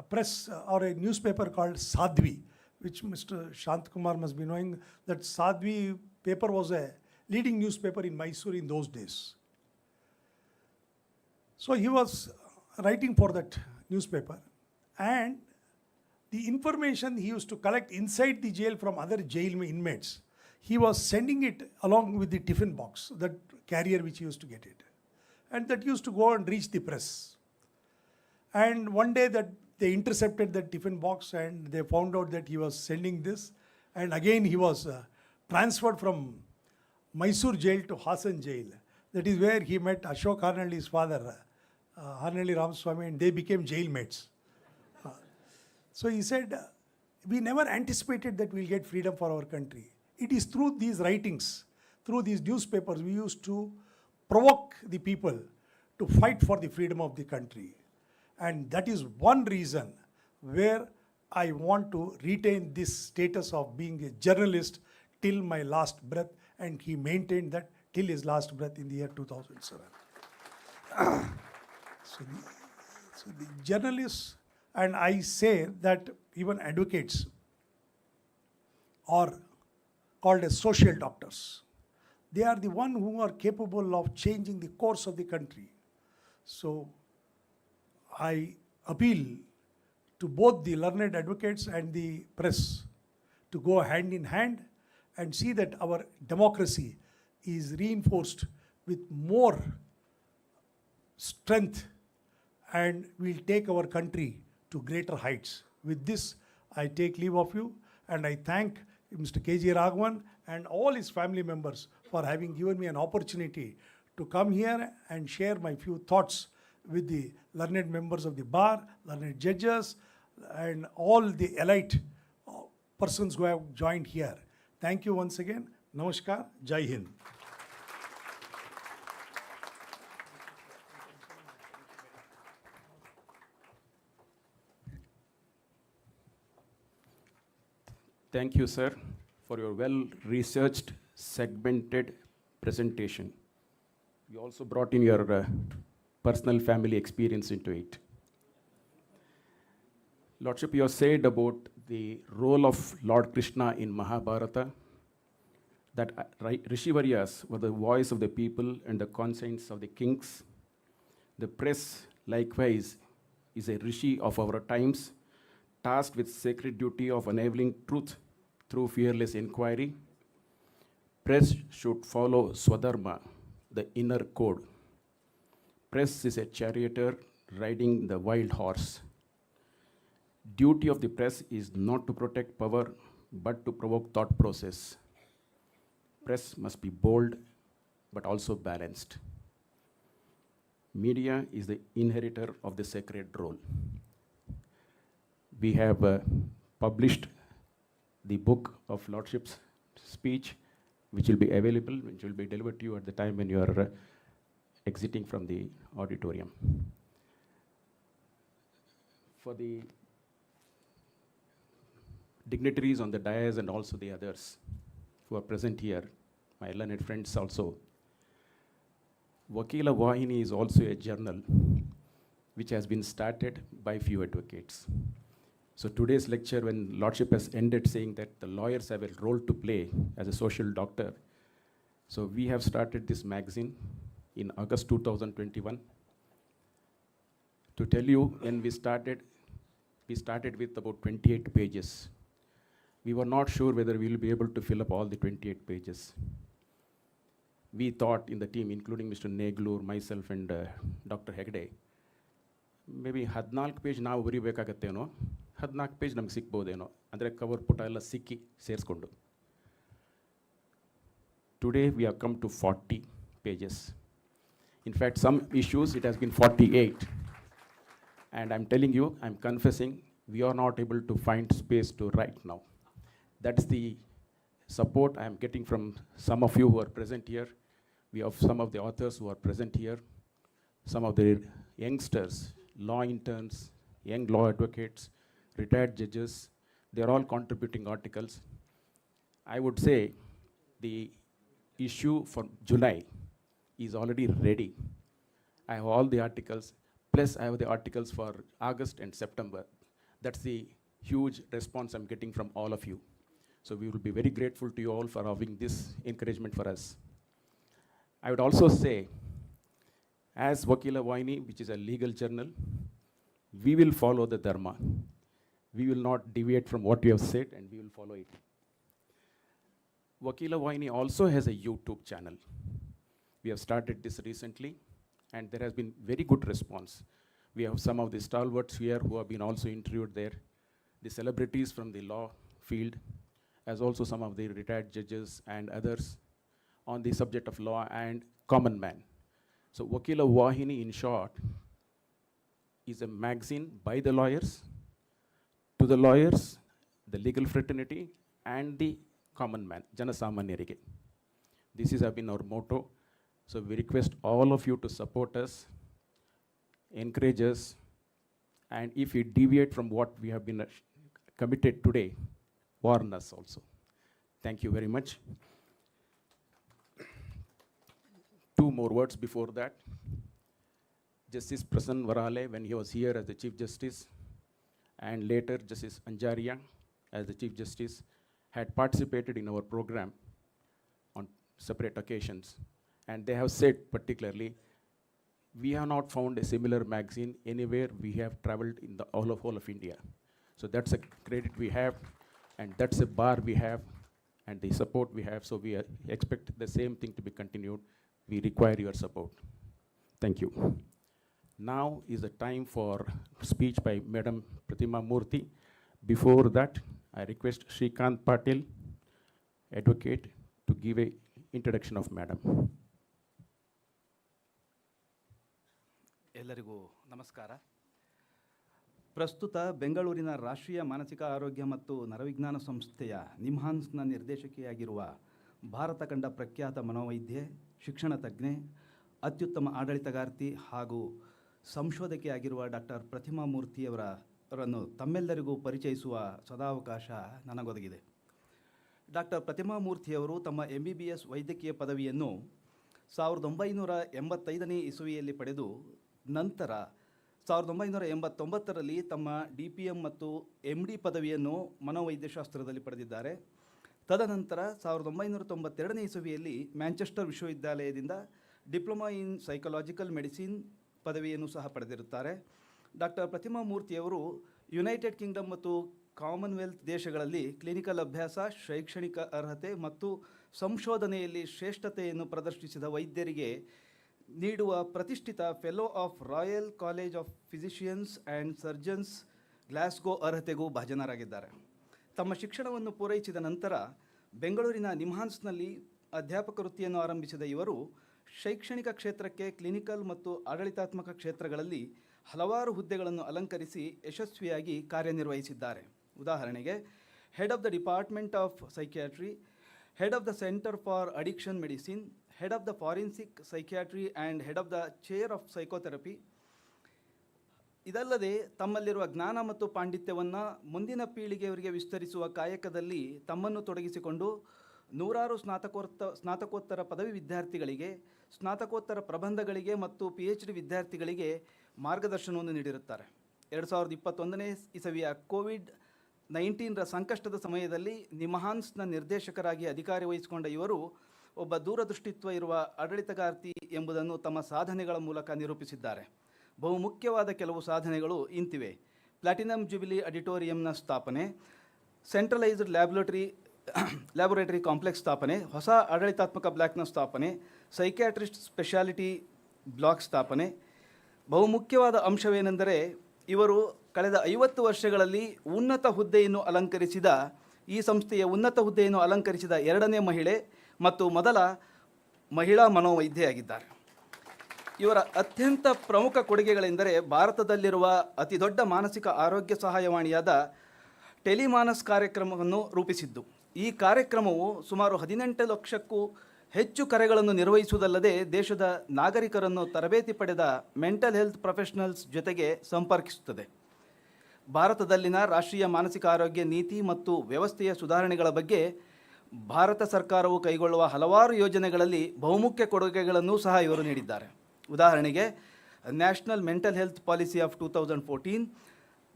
press or a newspaper called Sadhvi, which Mr. Shant Kumar must be knowing that Sadhvi paper was a leading newspaper in Mysore in those days. So he was writing for that newspaper, and the information he used to collect inside the jail from other jail inmates, he was sending it along with the tiffin box, that carrier which he used to get it. And that used to go and reach the press. And one day that they intercepted that tiffin box and they found out that he was sending this. And again he was transferred from Mysore jail to Hassan jail. That is where he met Ashok Harnalli's father, Harnalli Ramaswamy, and they became jailmates. So he said, we never anticipated that we'll get freedom for our country. It is through these writings, through these newspapers, we used to provoke the people to fight for the freedom of the country. And that is one reason where I want to retain this status of being a journalist till my last breath, and he maintained that till his last breath in the year 2007. So the journalists, and I say that even advocates are called as social doctors. They are the one who are capable of changing the course of the country. So I appeal to both the learned advocates and the press to go hand in hand and see that our democracy is reinforced with more strength, and we'll take our country to greater heights. With this, I take leave of you, and I thank Mr. K.G. Raghavan and all his family members for having given me an opportunity to come here and share my few thoughts with the learned members of the bar, learned judges, and all the elite persons who have joined here. Thank you once again. Namaskar. Jai Hind. Thank you, sir, for your well-researched, segmented presentation. You also brought in your personal family experience into it. Lordship, you have said about the role of Lord Krishna in Mahabharata, that Rishivaryas were the voice of the people and the conscience of the kings. The press, likewise, is a Rishi of our times, tasked with sacred duty of enabling truth through fearless inquiry. Press should follow Swadharma, the inner code. Press is a charioteer riding the wild horse. Duty of the press is not to protect power, but to provoke thought process. Press must be bold, but also balanced. Media is the inheritor of the sacred role. We have published the book of Lordship's speech, which will be available, which will be delivered to you at the time when you are exiting from the auditorium. For the dignitaries on the dais and also the others who are present here, my learned friends also, Vakeelara Vaahini is also a journal which has been started by few advocates. So today's lecture, when Lordship has ended saying that the lawyers have a role to play as a social doctor, so we have started this magazine in August 2021. To tell you, when we started with about 28 pages. We were not sure whether we will be able to fill up all the 28 pages. we thought in the team, including Mr. Neglur, myself, and Dr. Hegde, maybe 14 page ನಾವು ಬರೀಬೇಕಾಗತ್ತೇನೋ, 14 page ನಮ್ಗೆ ಸಿಗ್ಬೋದೇನೋ, ಅಂದರೆ cover ಪುಟ ಎಲ್ಲ ಸಿಕ್ಕಿ ಸೇರಿಸ್ಕೊಂಡು. Today we have come to 40 pages. In fact, some issues it has been 48. And I'm telling you, I'm confessing, we are not able to find space to write now. That's the support I am getting from some of you who are present here. We have some of the authors who are present here, some of the youngsters, law interns, young law advocates, retired judges. They're all contributing articles. I would say the issue for July is already ready. I have all the articles, plus I have the articles for August and September. That's the huge response I'm getting from all of you. So we will be very grateful to you all for having this encouragement for us. I would also say, as Vakeelara Vaahini, which is a legal journal, we will follow the Dharma. We will not deviate from what we have said, and we will follow it. Vakeelara Vaahini also has a YouTube channel. We have started this recently, and there has been very good response. We have some of the stalwarts here who have been also interviewed there, the celebrities from the law field, as also some of the retired judges and others on the subject of law and common man. So Vakeelara Vaahini, in short, is a magazine by the lawyers, to the lawyers, the legal fraternity, and the common man, Janasamanyarige. This has been our motto. So we request all of you to support us, encourage us, and if we deviate from what we have been committed today, warn us also. Thank you very much. Two more words before that. Justice Prasanna Varale, when he was here as the Chief Justice, and later Justice Anjaria as the Chief Justice, had participated in our program on separate occasions. And they have said particularly, we have not found a similar magazine anywhere we have traveled in the whole of India. So that's a credit we have, and that's a bar we have, and the support we have. So we expect the same thing to be continued. We require your support. Thank you. Now is the time for speech by Madam Pratima Murthy. Before that, I request Shrikant Patil, advocate, to give a introduction of Madam. ಎಲ್ಲರಿಗೂ ನಮಸ್ಕಾರ. ಪ್ರಸ್ತುತ ಬೆಂಗಳೂರಿನ ರಾಷ್ಟ್ರೀಯ ಮಾನಸಿಕ ಆರೋಗ್ಯ ಮತ್ತು ನರವಿಜ್ಞಾನ ಸಂಸ್ಥೆಯ ನಿಮ್ಹಾನ್ಸ್ನ ನಿರ್ದೇಶಕಿಯಾಗಿರುವ ಭಾರತ ಕಂಡ ಪ್ರಖ್ಯಾತ ಮನೋವೈದ್ಯೆ, ಶಿಕ್ಷಣ ತಜ್ಞೆ, ಅತ್ಯುತ್ತಮ ಆಡಳಿತಗಾರ್ತಿ ಹಾಗೂ ಸಂಶೋಧಕಿಯಾಗಿರುವ ಡಾಕ್ಟರ್ ಪ್ರತಿಮಾ ಮೂರ್ತಿಯವರನ್ನು ತಮ್ಮೆಲ್ಲರಿಗೂ ಪರಿಚಯಿಸುವ ಸದಾವಕಾಶ ನನಗೊದಗಿದೆ. ಡಾಕ್ಟರ್ ಪ್ರತಿಮಾ ಮೂರ್ತಿಯವರು ತಮ್ಮ MBBS ವೈದ್ಯಕೀಯ ಪದವಿಯನ್ನು 1985ನೇ ಇಸವಿಯಲ್ಲಿ ಪಡೆದು ನಂತರ 1989ರಲ್ಲಿ ತಮ್ಮ DPM ಮತ್ತು MD ಪದವಿಯನ್ನು ಮನೋವೈದ್ಯಶಾಸ್ತ್ರದಲ್ಲಿ ಪಡೆದಿದ್ದಾರೆ. ತದನಂತರ 1992ನೇ ಇಸವಿಯಲ್ಲಿ ಮ್ಯಾಂಚೆಸ್ಟರ್ ವಿಶ್ವವಿದ್ಯಾಲಯದಿಂದ ಡಿಪ್ಲೊಮಾ ಇನ್ ಸೈಕಲಾಜಿಕಲ್ ಮೆಡಿಸಿನ್ ಪದವಿಯನ್ನು ಸಹ ಪಡೆದಿರುತ್ತಾರೆ. ಡಾಕ್ಟರ್ ಪ್ರತಿಮಾ ಮೂರ್ತಿಯವರು ಯುನೈಟೆಡ್ ಕಿಂಗ್ಡಮ್ ಮತ್ತು ಕಾಮನ್ವೆಲ್ತ್ ದೇಶಗಳಲ್ಲಿ ಕ್ಲಿನಿಕಲ್ ಅಭ್ಯಾಸ, ಶೈಕ್ಷಣಿಕ ಅರ್ಹತೆ ಮತ್ತು ಸಂಶೋಧನೆಯಲ್ಲಿ ಶ್ರೇಷ್ಠತೆಯನ್ನು ಪ್ರದರ್ಶಿಸಿದ ವೈದ್ಯರಿಗೆ ನೀಡುವ ಪ್ರತಿಷ್ಠಿತ fellow of royal college of physicians and surgeons Glasgow ಅರ್ಹತೆಗೂ ಭಾಜನರಾಗಿದ್ದಾರೆ. ತಮ್ಮ ಶಿಕ್ಷಣವನ್ನು ಪೂರೈಸಿದ ನಂತರ ಬೆಂಗಳೂರಿನ ನಿಮ್ಹಾನ್ಸ್ನಲ್ಲಿ ಅಧ್ಯಾಪಕ ವೃತ್ತಿಯನ್ನು ಆರಂಭಿಸಿದ ಇವರು ಶೈಕ್ಷಣಿಕ ಕ್ಷೇತ್ರಕ್ಕೆ ಕ್ಲಿನಿಕಲ್ ಮತ್ತು ಆಡಳಿತಾತ್ಮಕ ಕ್ಷೇತ್ರಗಳಲ್ಲಿ ಹಲವಾರು ಹುದ್ದೆಗಳನ್ನು ಅಲಂಕರಿಸಿ ಯಶಸ್ವಿಯಾಗಿ ಕಾರ್ಯನಿರ್ವಹಿಸಿದ್ದಾರೆ. ಉದಾಹರಣೆಗೆ head of the department of psychiatry, head of the centre for addiction medicine, head of the forensic psychiatry and head of the chair of psychotherapy. ಇದಲ್ಲದೆ ತಮ್ಮಲ್ಲಿರುವ ಜ್ಞಾನ ಮತ್ತು ಪಾಂಡಿತ್ಯವನ್ನು ಮುಂದಿನ ಪೀಳಿಗೆಯವರಿಗೆ ವಿಸ್ತರಿಸುವ ಕಾಯಕದಲ್ಲಿ ತಮ್ಮನ್ನು ತೊಡಗಿಸಿಕೊಂಡು ನೂರಾರು ಸ್ನಾತಕೋತ್ತರ ಪದವಿ ವಿದ್ಯಾರ್ಥಿಗಳಿಗೆ, ಸ್ನಾತಕೋತ್ತರ ಪ್ರಬಂಧಗಳಿಗೆ ಮತ್ತು PhD ವಿದ್ಯಾರ್ಥಿಗಳಿಗೆ ಮಾರ್ಗದರ್ಶನವನ್ನು ನೀಡಿರುತ್ತಾರೆ. 2021ನೇ ಇಸವಿಯ COVID-19 ಸಂಕಷ್ಟದ ಸಮಯದಲ್ಲಿ ನಿಮ್ಹಾನ್ಸ್ನ ನಿರ್ದೇಶಕರಾಗಿ ಅಧಿಕಾರಿ ವಹಿಸಿಕೊಂಡ ಇವರು ಒಬ್ಬ ದೂರದೃಷ್ಟಿತ್ವ ಇರುವ ಆಡಳಿತಗಾರ್ತಿ ಎಂಬುದನ್ನು ತಮ್ಮ ಸಾಧನೆಗಳ ಮೂಲಕ ನಿರೂಪಿಸಿದ್ದಾರೆ. ಬಹುಮುಖ್ಯವಾದ ಕೆಲವು ಸಾಧನೆಗಳು ಇಂತಿವೆ: ಪ್ಲಾಟಿನಮ್ ಜುಬಿಲಿ ಆಡಿಟೋರಿಯಂನ ಸ್ಥಾಪನೆ, ಸೆಂಟ್ರಲೈಸ್ಡ್ ಲ್ಯಾಬೊರೇಟರಿ ಕಾಂಪ್ಲೆಕ್ಸ್ ಸ್ಥಾಪನೆ, ಹೊಸ ಆಡಳಿತಾತ್ಮಕ ಬ್ಲಾಕ್ನ ಸ್ಥಾಪನೆ, ಸೈಕ್ಯಾಟ್ರಿಸ್ಟ್ ಸ್ಪೆಷಾಲಿಟಿ ಬ್ಲಾಕ್ ಸ್ಥಾಪನೆ. ಬಹುಮುಖ್ಯವಾದ ಅಂಶವೇನೆಂದರೆ ಇವರು ಕಳೆದ 50 ವರ್ಷಗಳಲ್ಲಿ ಉನ್ನತ ಹುದ್ದೆಯನ್ನು ಅಲಂಕರಿಸಿದ ಈ ಸಂಸ್ಥೆಯ ಉನ್ನತ ಹುದ್ದೆಯನ್ನು ಅಲಂಕರಿಸಿದ 2ನೇ ಮಹಿಳೆ ಮತ್ತು ಮೊದಲ ಮಹಿಳಾ ಮನೋವೈದ್ಯೆಯಾಗಿದ್ದಾರೆ. ಇವರ ಅತ್ಯಂತ ಪ್ರಮುಖ ಕೊಡುಗೆಗಳೆಂದರೆ ಭಾರತದಲ್ಲಿರುವ ಅತಿ ದೊಡ್ಡ ಮಾನಸಿಕ ಆರೋಗ್ಯ ಸಹಾಯವಾಣಿಯಾದ ಟೆಲಿಮಾನಸ್ ಕಾರ್ಯಕ್ರಮವನ್ನು ರೂಪಿಸಿದ್ದು. ಈ ಕಾರ್ಯಕ್ರಮವು ಸುಮಾರು 18 ಲಕ್ಷಕ್ಕೂ ಹೆಚ್ಚು ಕರೆಗಳನ್ನು ನಿರ್ವಹಿಸುವುದಲ್ಲದೆ ದೇಶದ ನಾಗರಿಕರನ್ನು ತರಬೇತಿ ಪಡೆದ ಮೆಂಟಲ್ ಹೆಲ್ತ್ ಪ್ರೊಫೆಷನಲ್ಸ್ ಜೊತೆಗೆ ಸಂಪರ್ಕಿಸುತ್ತದೆ. ಭಾರತದಲ್ಲಿನ ರಾಷ್ಟ್ರೀಯ ಮಾನಸಿಕ ಆರೋಗ್ಯ ನೀತಿ ಮತ್ತು ವ್ಯವಸ್ಥೆಯ ಸುಧಾರಣೆಗಳ ಬಗ್ಗೆ ಭಾರತ ಸರ್ಕಾರವು ಕೈಗೊಳ್ಳುವ ಹಲವಾರು ಯೋಜನೆಗಳಲ್ಲಿ ಬಹುಮುಖ್ಯ ಕೊಡುಗೆಗಳನ್ನು ಸಹ ಇವರು ನೀಡಿದ್ದಾರೆ. ಉದಾಹರಣೆಗೆ national mental health policy of 2014,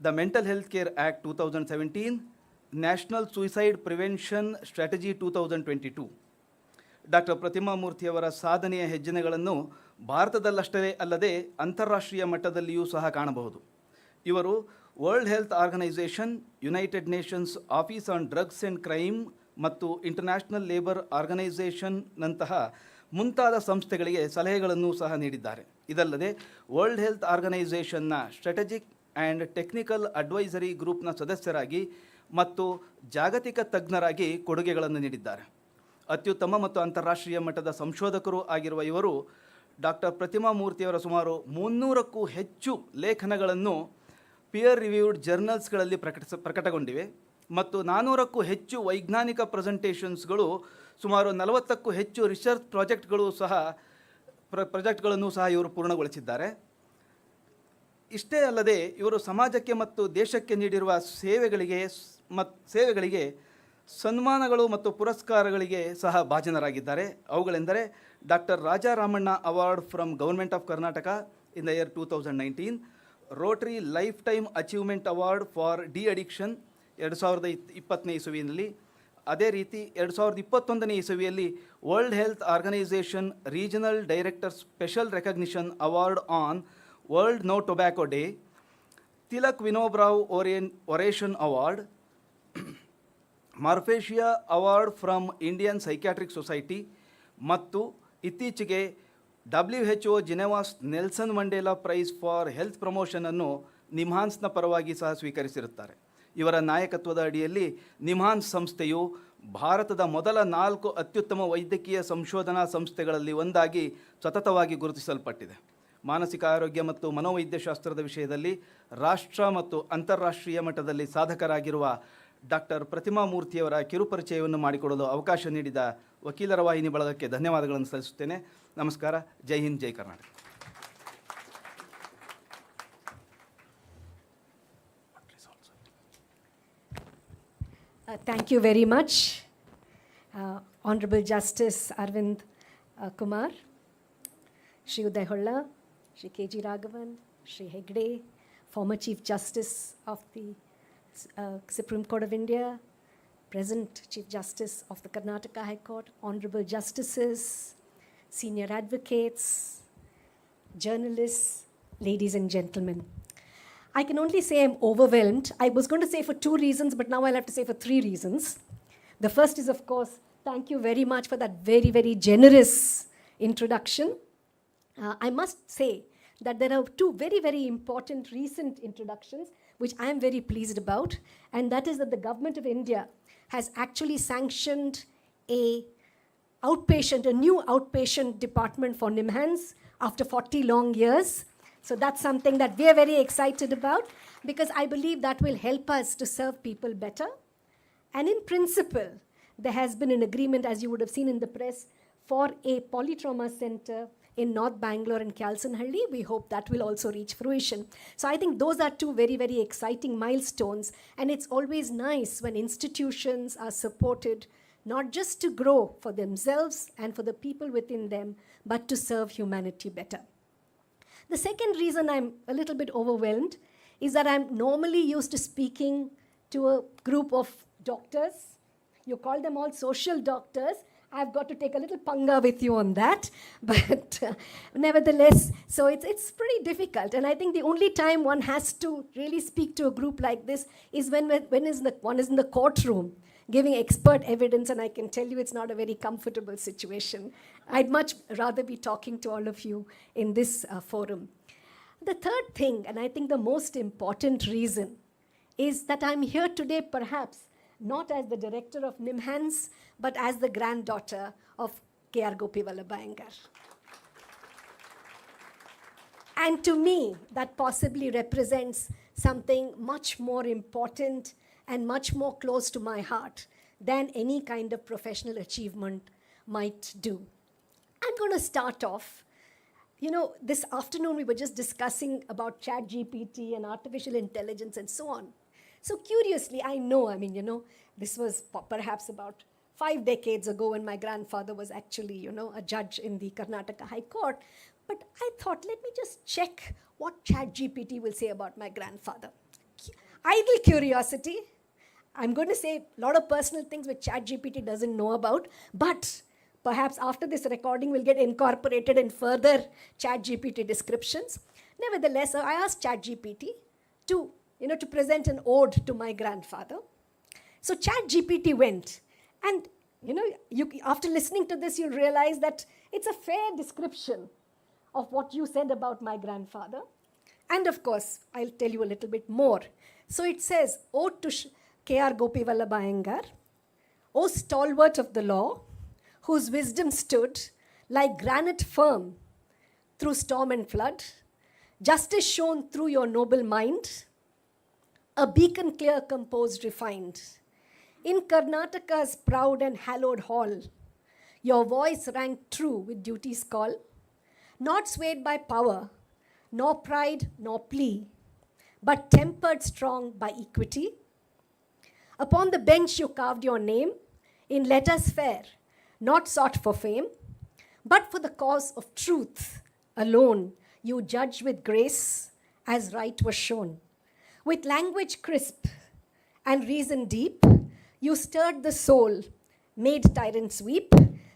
the mental health care act 2017, national suicide prevention strategy 2022. Doctor Pratima ಮೂರ್ತಿಯವರ ಸಾಧನೆಯ ಹೆಜ್ಜೆಗಳನ್ನು ಭಾರತದಲ್ಲಷ್ಟೇ ಅಲ್ಲದೆ ಅಂತಾರಾಷ್ಟ್ರೀಯ ಮಟ್ಟದಲ್ಲಿಯೂ ಸಹ ಕಾಣಬಹುದು. ಇವರು world health organization, united nations office on drugs and crime ಮತ್ತು ಇಂಟರ್ನ್ಯಾಷನಲ್ ಲೇಬರ್ ಆರ್ಗನೈಸೇಷನ್ನಂತಹ ಮುಂತಾದ ಸಂಸ್ಥೆಗಳಿಗೆ ಸಲಹೆಗಳನ್ನು ಸಹ ನೀಡಿದ್ದಾರೆ. ಇದಲ್ಲದೆ ವರ್ಲ್ಡ್ ಹೆಲ್ತ್ ಆರ್ಗನೈಸೇಷನ್ನ ಸ್ಟ್ರಾಟಜಿಕ್ ಆ್ಯಂಡ್ ಟೆಕ್ನಿಕಲ್ ಅಡ್ವೈಸರಿ ಗ್ರೂಪ್ನ ಸದಸ್ಯರಾಗಿ ಮತ್ತು ಜಾಗತಿಕ ತಜ್ಞರಾಗಿ ಕೊಡುಗೆಗಳನ್ನು ನೀಡಿದ್ದಾರೆ. ಅತ್ಯುತ್ತಮ ಮತ್ತು ಅಂತಾರಾಷ್ಟ್ರೀಯ ಮಟ್ಟದ ಸಂಶೋಧಕರು ಆಗಿರುವ ಇವರು ಡಾಕ್ಟರ್ ಪ್ರತಿಮಾ ಮೂರ್ತಿಯವರ ಸುಮಾರು 300ಕ್ಕೂ ಹೆಚ್ಚು ಲೇಖನಗಳನ್ನು ಪಿಯರ್ ರಿವ್ಯೂಡ್ ಜರ್ನಲ್ಸ್ಗಳಲ್ಲಿ ಪ್ರಕಟಗೊಂಡಿವೆ ಮತ್ತು 400ಕ್ಕೂ ಹೆಚ್ಚು ವೈಜ್ಞಾನಿಕ ಪ್ರೆಸೆಂಟೇಷನ್ಸ್ಗಳು, ಸುಮಾರು 40ಕ್ಕೂ ಹೆಚ್ಚು ರಿಸರ್ಚ್ ಪ್ರಾಜೆಕ್ಟ್ಗಳನ್ನು ಸಹ ಇವರು ಪೂರ್ಣಗೊಳಿಸಿದ್ದಾರೆ. ಇಷ್ಟೇ ಅಲ್ಲದೆ ಇವರು ಸಮಾಜಕ್ಕೆ ಮತ್ತು ದೇಶಕ್ಕೆ ನೀಡಿರುವ ಸೇವೆಗಳಿಗೆ ಸನ್ಮಾನಗಳು ಮತ್ತು ಪುರಸ್ಕಾರಗಳಿಗೆ ಸಹ ಭಾಜನರಾಗಿದ್ದಾರೆ. ಅವುಗಳೆಂದರೆ doctor Raja Ramanna award from government of Karnataka in the year 2019, Rotary life time achievement award for de addiction 2020ನೇ ಇಸವಿಯಲ್ಲಿ. ಅದೇ ರೀತಿ 2021ನೇ ಇಸವಿಯಲ್ಲಿ world health organisation regional director special recognition award on world no tobacco day, Tilak ವಿನೋಬ್ರಾವ್ ಒರೇಷನ್ award, ಮಾರ್ಫೇಷಿಯಾ award from Indian psychiatric society ಮತ್ತು ಇತ್ತೀಚೆಗೆ WHO ಜಿನೆವಾಸ್ Nelson Mandela price for health ಪ್ರಮೋಷನನ್ನು ನಿಮ್ಹಾನ್ಸ್ನ ಪರವಾಗಿ ಸಹ ಸ್ವೀಕರಿಸಿರುತ್ತಾರೆ. ಇವರ ನಾಯಕತ್ವದ ಅಡಿಯಲ್ಲಿ ನಿಮ್ಹಾನ್ಸ್ ಸಂಸ್ಥೆಯು ಭಾರತದ ಮೊದಲ 4 ಅತ್ಯುತ್ತಮ ವೈದ್ಯಕೀಯ ಸಂಶೋಧನಾ ಸಂಸ್ಥೆಗಳಲ್ಲಿ ಒಂದಾಗಿ ಸತತವಾಗಿ ಗುರುತಿಸಲ್ಪಟ್ಟಿದೆ. ಮಾನಸಿಕ ಆರೋಗ್ಯ ಮತ್ತು ಮನೋವೈದ್ಯಶಾಸ್ತ್ರದ ವಿಷಯದಲ್ಲಿ ರಾಷ್ಟ್ರ ಮತ್ತು ಅಂತಾರಾಷ್ಟ್ರೀಯ ಮಟ್ಟದಲ್ಲಿ ಸಾಧಕರಾಗಿರುವ ಡಾಕ್ಟರ್ ಪ್ರತಿಮಾ ಮೂರ್ತಿಯವರ ಕಿರುಪರಿಚಯವನ್ನು ಮಾಡಿಕೊಡಲು ಅವಕಾಶ ನೀಡಿದ ವಕೀಲರ ವಾಹಿನಿ ಬಳಗಕ್ಕೆ ಧನ್ಯವಾದಗಳನ್ನು ಸಲ್ಲಿಸುತ್ತೇನೆ. ನಮಸ್ಕಾರ. ಜೈ ಹಿಂದ್, ಜೈ Karnataka. Thank you very much, Honorable Justice Arvind Kumar, Shri Uday Holla, Shri K.R.G. Raghavan, Shri Hegde, former Chief Justice of the Supreme Court of India, present Chief Justice of the Karnataka High Court, Honorable Justices, Senior Advocates, journalists, ladies and gentlemen. I can only say I'm overwhelmed. I was going to say for 2 reasons, but now I'll have to say for 3 reasons. The first is, of course, thank you very much for that very, very generous introduction. I must say that there are 2 very, very important recent introductions which I am very pleased about, and that is that the Government of India has actually sanctioned a new outpatient department for NIMHANS after 40 long years. So that's something that we are very excited about, because I believe that will help us to serve people better. And in principle, there has been an agreement, as you would have seen in the press, for a polytrauma center in North Bangalore and Kalsanhalli. We hope that will also reach fruition. So I think those are 2 very, very exciting milestones. And it's always nice when institutions are supported, not just to grow for themselves and for the people within them, but to serve humanity better. The second reason I'm a little bit overwhelmed is that I'm normally used to speaking to a group of doctors. You call them all social doctors. I've got to take a little panga with you on that. But nevertheless, so it's pretty difficult. And I think the only time one has to really speak to a group like this is when one is in the courtroom, giving expert evidence, and I can tell you it's not a very comfortable situation. I'd much rather be talking to all of you in this forum. The third thing, and I think the most important reason, is that I'm here today perhaps not as the director of NIMHANS, but as the granddaughter of K.R.G. GOPIVALLABHA IYENGAR. And to me, that possibly represents something much more important and much more close to my heart than any kind of professional achievement might do. I'm going to start off. You know, this afternoon we were just discussing about ChatGPT and artificial intelligence and so on. So curiously, I mean, you know, this was perhaps about 5 decades ago when my grandfather was actually, you know, a judge in the Karnataka High Court. But I thought, let me just check what ChatGPT will say about my grandfather. Idle curiosity. I'm going to say a lot of personal things which ChatGPT doesn't know about, but perhaps after this recording will get incorporated in further ChatGPT descriptions. Nevertheless, I asked ChatGPT to present an ode to my grandfather. So ChatGPT went, and after listening to this, you'll realize that it's a fair description of what you said about my grandfather. And of course, I'll tell you a little bit more. So it says, ode to K.R.G. GOPIVALLABHA IYENGAR, O stalwart of the law, whose wisdom stood like granite firm through storm and flood, justice shone through your noble mind, a beacon clear, composed, refined. In Karnataka's proud and hallowed hall, your voice rang true with duty's call, not swayed by power, nor pride, nor plea, but tempered strong by equity. Upon the bench you carved your name in letters fair, not sought for fame, but for the cause of truth alone, you judged with grace as right was shown. With language crisp and reason deep, you stirred the soul, made tyrants weep.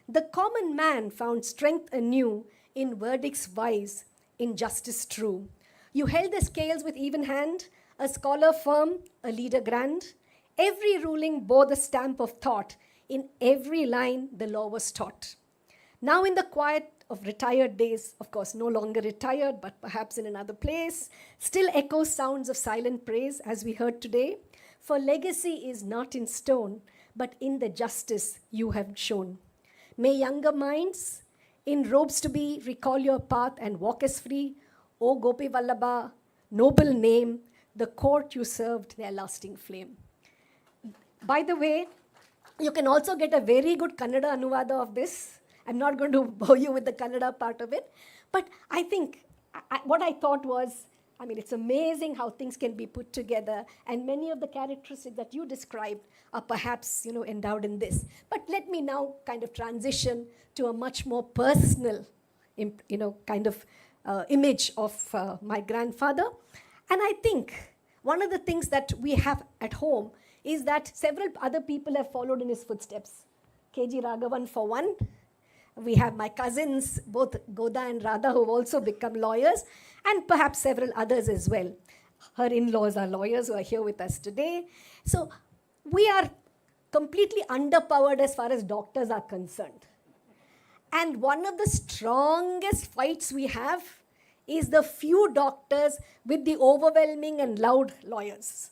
The common man found strength anew in verdicts wise, in justice true. You held the scales with even hand, a scholar firm, a leader grand. Every ruling bore the stamp of thought. In every line, the law was taught. Now in the quiet of retired days, of course, no longer retired, but perhaps in another place, still echo sounds of silent praise, as we heard today. For legacy is not in stone, but in the justice you have shown. May younger minds, in robes to be, recall your path and walk as free. O GOPIVALLABHA, noble name, the court you served, their lasting flame. By the way, you can also get a very good Kannada anuvada of this. I'm not going to bore you with the Kannada part of it. But I think what I thought was, it's amazing how things can be put together, and many of the characteristics that you described are perhaps, endowed in this. But let me now kind of transition to a much more personal, image of my grandfather. And I think one of the things that we have at home is that several other people have followed in his footsteps. K.G. Raghavan for one. We have my cousins, both Goda and Radha, who have also become lawyers, and perhaps several others as well. Her in-laws are lawyers who are here with us today. So we are completely underpowered as far as doctors are concerned. And one of the strongest fights we have is the few doctors with the overwhelming and loud lawyers.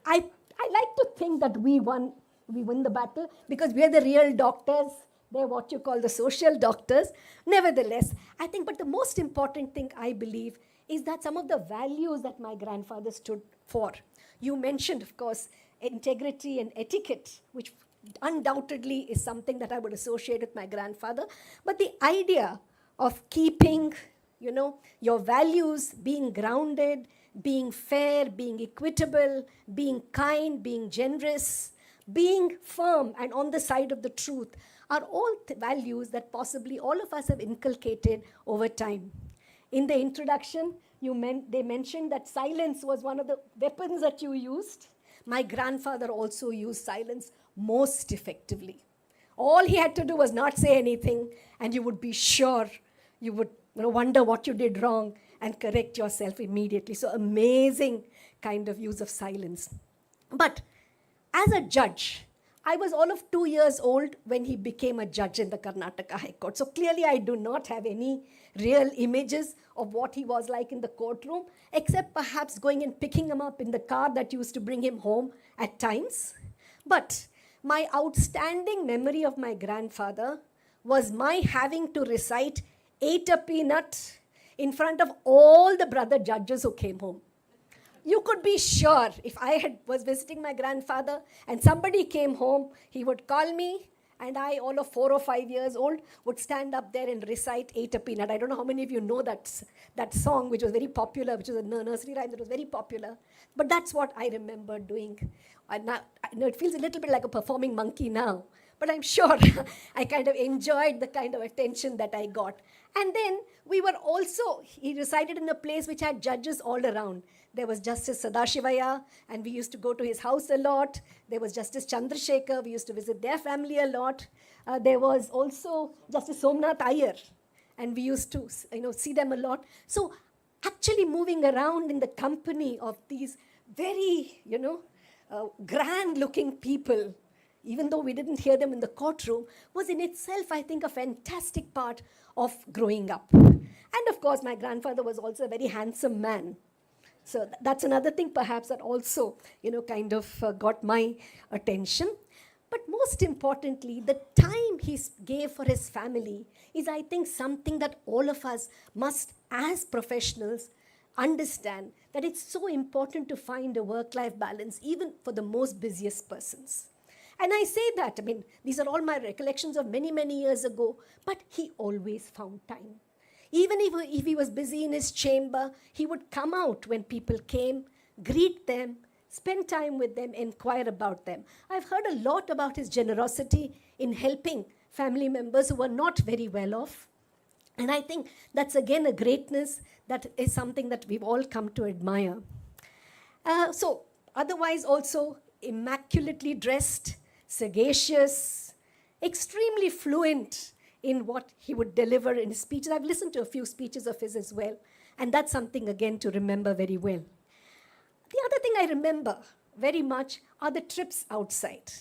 I like to think that we win the battle because we are the real doctors. They're what you call the social doctors. Nevertheless, I think, but the most important thing I believe is that some of the values that my grandfather stood for. You mentioned, of course, integrity and etiquette, which undoubtedly is something that I would associate with my grandfather. But the idea of keeping, your values being grounded, being fair, being equitable, being kind, being generous, being firm and on the side of the truth are all values that possibly all of us have inculcated over time. In the introduction, they mentioned that silence was one of the weapons that you used. My grandfather also used silence most effectively. All he had to do was not say anything, and you would be sure, you would wonder what you did wrong and correct yourself immediately. So amazing kind of use of silence. But as a judge, I was all of 2 years old when he became a judge in the Karnataka High Court. So clearly I do not have any real images of what he was like in the courtroom, except perhaps going and picking him up in the car that used to bring him home at times. But my outstanding memory of my grandfather was my having to recite "Ate a Peanut" in front of all the brother judges who came home. You could be sure if I was visiting my grandfather and somebody came home, he would call me, and I, all of 4 or 5 years old, would stand up there and recite "Ate a Peanut." I don't know how many of you know that song, which was very popular, which was a nursery rhyme that was very popular. But that's what I remember doing. And now, I know it feels a little bit like a performing monkey now, but I'm sure I kind of enjoyed the kind of attention that I got. And then he resided in a place which had judges all around. There was Justice Sadashivaya, and we used to go to his house a lot. There was Justice Chandrasekhar, we used to visit their family a lot. There was also Justice Somnath Iyer, and we used to see them a lot. So actually moving around in the company of these very, grand-looking people, even though we didn't hear them in the courtroom, was in itself, I think, a fantastic part of growing up. And of course, my grandfather was also a very handsome man. So that's another thing perhaps that also, got my attention. But most importantly, the time he gave for his family is, I think, something that all of us must, as professionals, understand that it's so important to find a work-life balance, even for the most busiest persons. And I say that, these are all my recollections of many, many years ago, but he always found time. Even if he was busy in his chamber, he would come out when people came, greet them, spend time with them, inquire about them. I've heard a lot about his generosity in helping family members who were not very well off. And I think that's again a greatness that is something that we've all come to admire. So otherwise also immaculately dressed, sagacious, extremely fluent in what he would deliver in his speeches. I've listened to a few speeches of his as well, and that's something, again, to remember very well. The other thing I remember very much are the trips outside.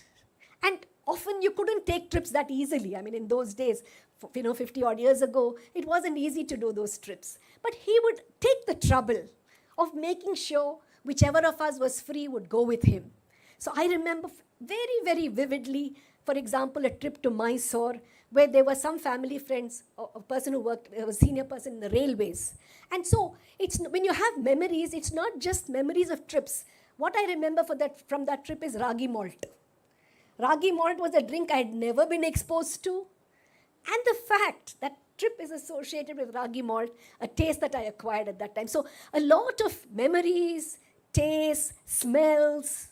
And often you couldn't take trips that easily. In those days, 50-odd years ago, it wasn't easy to do those trips. But he would take the trouble of making sure whichever of us was free would go with him. So I remember very, very vividly, for example, a trip to Mysore, where there were some family friends, a person who worked, a senior person in the railways. And so when you have memories, it's not just memories of trips. What I remember from that trip is ragi malt. Ragi malt was a drink I had never been exposed to. And the fact that trip is associated with ragi malt, a taste that I acquired at that time. So a lot of memories, tastes, smells,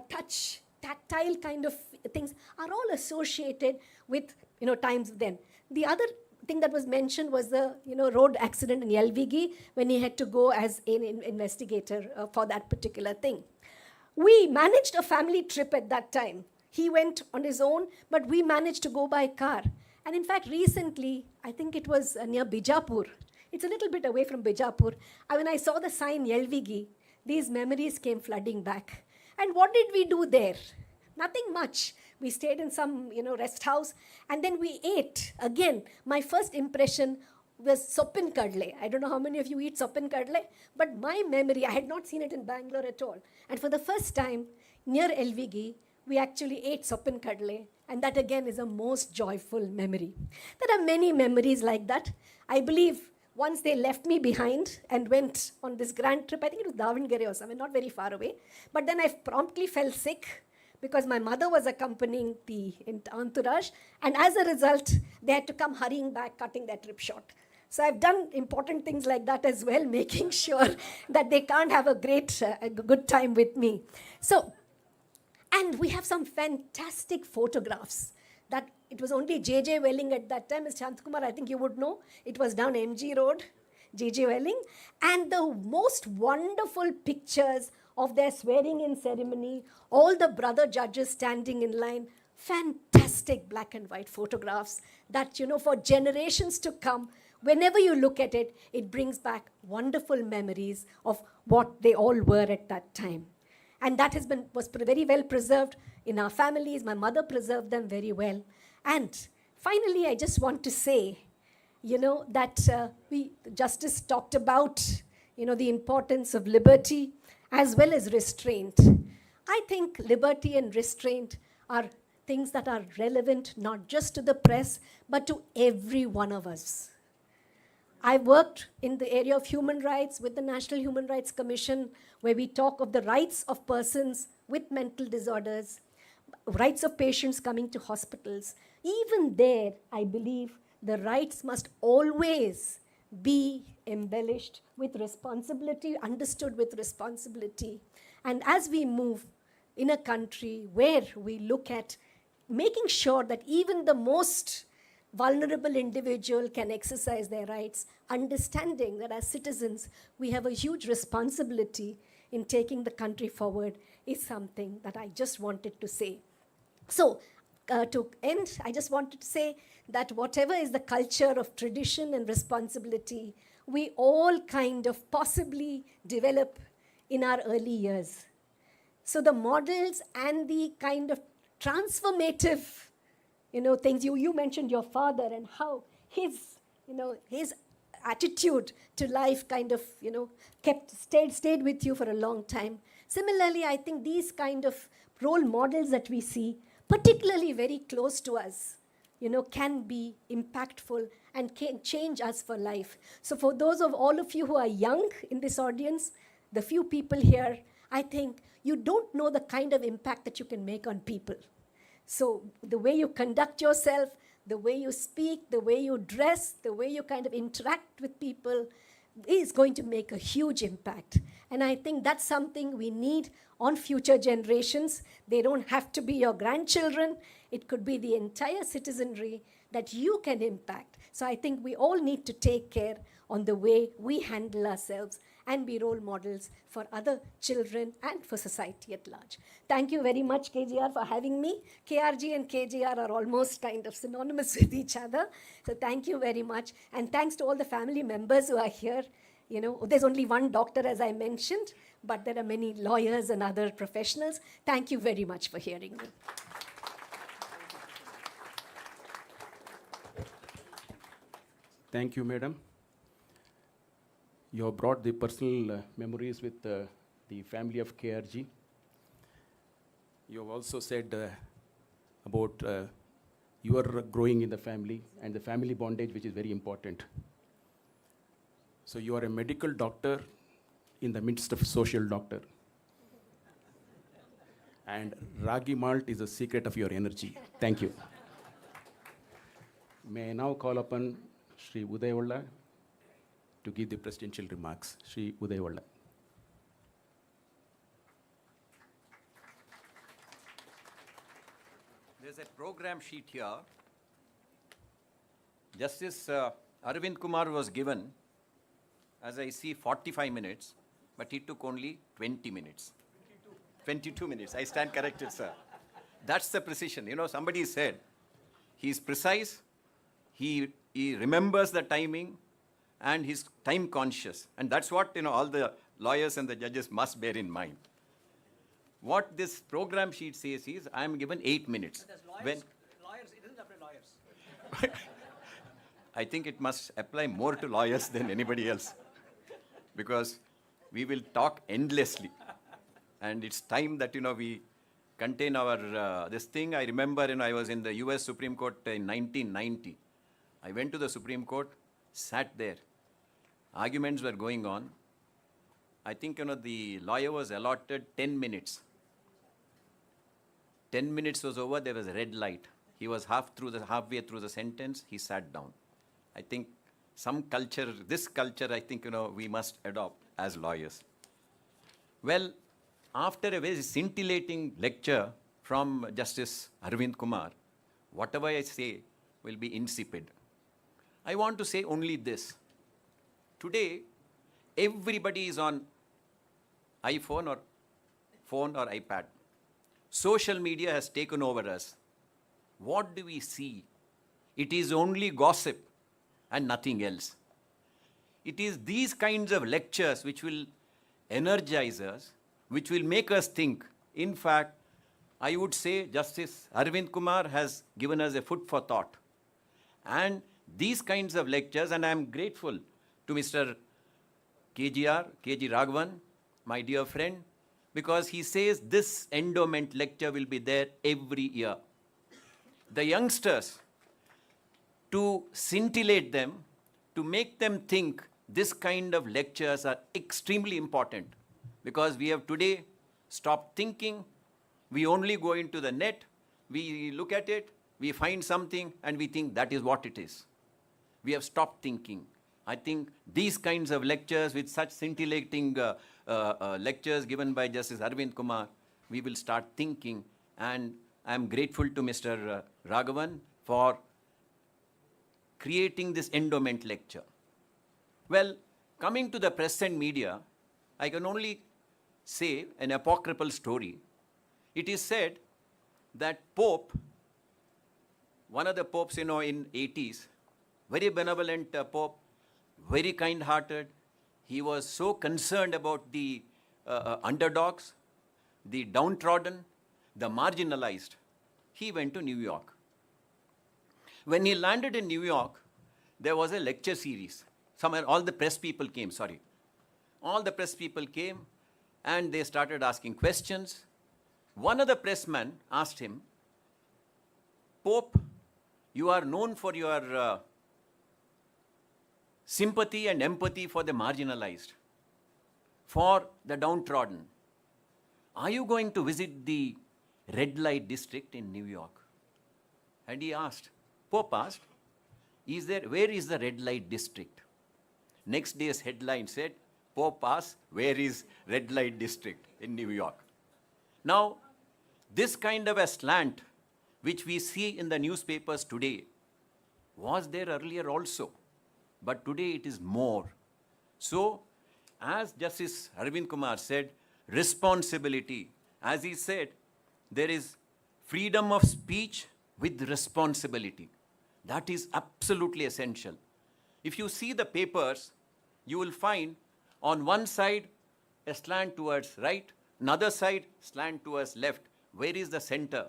touch, tactile kind of things are all associated with, times then. The other thing that was mentioned was the, road accident in Yelvigi when he had to go as an investigator for that particular thing. We managed a family trip at that time. He went on his own, but we managed to go by car. And in fact, recently, I think it was near Bijapur. It's a little bit away from Bijapur. When I saw the sign Yelvigi, these memories came flooding back. And what did we do there? Nothing much. We stayed in some, rest house, and then we ate. Again, my first impression was soppin kadle. I don't know how many of you eat soppin kadle, but my memory, I had not seen it in Bangalore at all. And for the first time, near Elvigi, we actually ate soppin kadle, and that again is a most joyful memory. There are many memories like that. I believe once they left me behind and went on this grand trip, I think it was Davangere or something, not very far away, but then I promptly fell sick because my mother was accompanying the entourage, and as a result, they had to come hurrying back, cutting their trip short. So I've done important things like that as well, making sure that they can't have a good time with me. So, and we have some fantastic photographs that it was only J.J. Welling at that time. Mr. Shantakumar, I think you would know. It was down MG Road, J.J. Welling. And the most wonderful pictures of their swearing-in ceremony, all the brother judges standing in line, fantastic black and white photographs that, for generations to come, whenever you look at it, it brings back wonderful memories of what they all were at that time. And that was very well preserved in our families. My mother preserved them very well. And finally, I just want to say, that Justice talked about, the importance of liberty as well as restraint. I think liberty and restraint are things that are relevant not just to the press, but to every one of us. I worked in the area of human rights with the National Human Rights Commission, where we talk of the rights of persons with mental disorders, rights of patients coming to hospitals. Even there, I believe the rights must always be embellished with responsibility, understood with responsibility. And as we move in a country where we look at making sure that even the most vulnerable individual can exercise their rights, understanding that as citizens we have a huge responsibility in taking the country forward, is something that I just wanted to say. So, to end, I just wanted to say that whatever is the culture of tradition and responsibility, we all kind of possibly develop in our early years. So the models and the kind of transformative, things, you mentioned your father and how his attitude to life kind of, stayed with you for a long time. Similarly, I think these kind of role models that we see, particularly very close to us, can be impactful and can change us for life. So for those of all of you who are young in this audience, the few people here, I think you don't know the kind of impact that you can make on people. So the way you conduct yourself, the way you speak, the way you dress, the way you kind of interact with people is going to make a huge impact. And I think that's something we need on future generations. They don't have to be your grandchildren. It could be the entire citizenry that you can impact. So I think we all need to take care on the way we handle ourselves and be role models for other children and for society at large. Thank you very much, KGR, for having me. K.R.G and KGR are almost kind of synonymous with each other. So thank you very much. And thanks to all the family members who are here. There's only one doctor, as I mentioned, but there are many lawyers and other professionals. Thank you very much for hearing me. Thank you, madam. You have brought the personal memories with the family of K.R.G. You have also said about your growing in the family and the family bondage, which is very important. So you are a medical doctor in the midst of a social doctor. And ragi malt is the secret of your energy. Thank you. May I now call upon Shri Uday to give the presidential remarks. Shri Uday. There's a program sheet here. Justice Aravind Kumar was given, as I see, 45 minutes, but he took only 20 minutes. 22 minutes. I stand corrected, sir. That's the precision. Somebody said, he's precise, he remembers the timing, and he's time conscious. And that's what, all the lawyers and the judges must bear in mind. What this program sheet says is, I am given 8 minutes. Lawyers, it doesn't apply lawyers. I think it must apply more to lawyers than anybody else. Because we will talk endlessly. And it's time that, we contain our, this thing. I remember, I was in the US Supreme Court in 1990. I went to the Supreme Court, sat there. Arguments were going on. I think, the lawyer was allotted 10 minutes. 10 minutes was over, there was a red light. He was halfway through the sentence, he sat down. I think some culture, this culture, I think, we must adopt as lawyers. Well, after a very scintillating lecture from Justice Aravind Kumar, whatever I say will be insipid. I want to say only this. Today, everybody is on iPhone or phone or iPad. Social media has taken over us. What do we see? It is only gossip and nothing else. It is these kinds of lectures which will energize us, which will make us think. In fact, I would say Justice Arvind Kumar has given us a food for thought. And these kinds of lectures, and I am grateful to Mr. K.G. Raghavan, my dear friend, because he says this endowment lecture will be there every year. The youngsters, to scintillate them, to make them think this kind of lectures are extremely important, because we have today stopped thinking. We only go into the net, we look at it, we find something, and we think that is what it is. We have stopped thinking. I think these kinds of lectures with such scintillating lectures given by Justice Arvind Kumar, we will start thinking, and I am grateful to Mr. Raghavan for creating this endowment lecture. Well, coming to the press and media, I can only say an apocryphal story. It is said that Pope, one of the popes, in 80s, very benevolent Pope, very kind-hearted. He was so concerned about the underdogs, the downtrodden, the marginalized. He went to New York. When he landed in New York, there was a lecture series. All the press people came, All the press people came, and they started asking questions. One of the pressmen asked him, Pope, you are known for your sympathy and empathy for the marginalized, for the downtrodden. Are you going to visit the red light district in New York? And he asked, Pope asked, where is the red light district? Next day's headline said, Pope asked, where is red light district in New York? Now, this kind of a slant, which we see in the newspapers today, was there earlier also. But today it is more. So, as Justice Arvind Kumar said, responsibility. As he said, there is freedom of speech with responsibility. That is absolutely essential. If you see the papers, you will find on one side a slant towards right, another side slant towards left. Where is the center?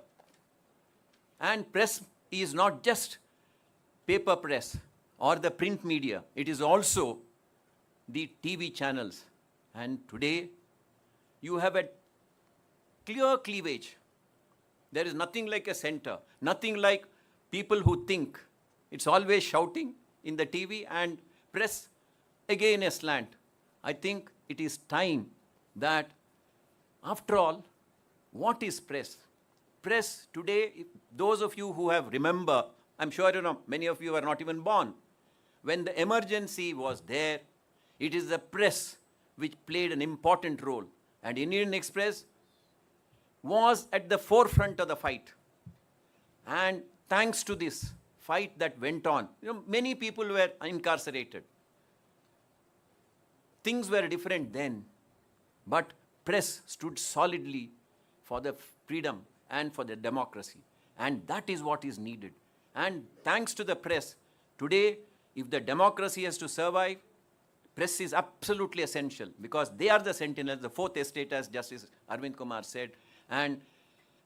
And press is not just paper press or the print media. It is also the TV channels. And today, you have a clear cleavage. There is nothing like a center, nothing like people who think. It's always shouting in the TV, and press, again a slant. I think it is time that, after all, what is press? Press today, those of you who have remember, I'm sure many of you are not even born. When the emergency was there, it is the press which played an important role. And Indian Express was at the forefront of the fight. And thanks to this fight that went on, many people were incarcerated. Things were different then, but press stood solidly for the freedom and for the democracy. And that is what is needed. And thanks to the press, today, if the democracy has to survive, press is absolutely essential, because they are the sentinels, the fourth estate, as Justice Arvind Kumar said, and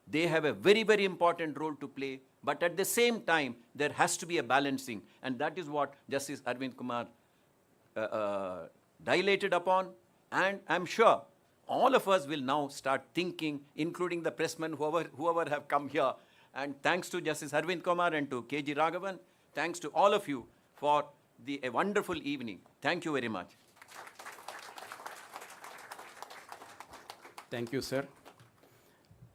they have a very, very important role to play. But at the same time, there has to be a balancing, and that is what Justice Arvind Kumar dilated upon. And I'm sure all of us will now start thinking, including the pressmen, whoever have come here. And thanks to Justice Arvind Kumar and to K.G. Raghavan, thanks to all of you for a wonderful evening. Thank you very much. Thank you, sir.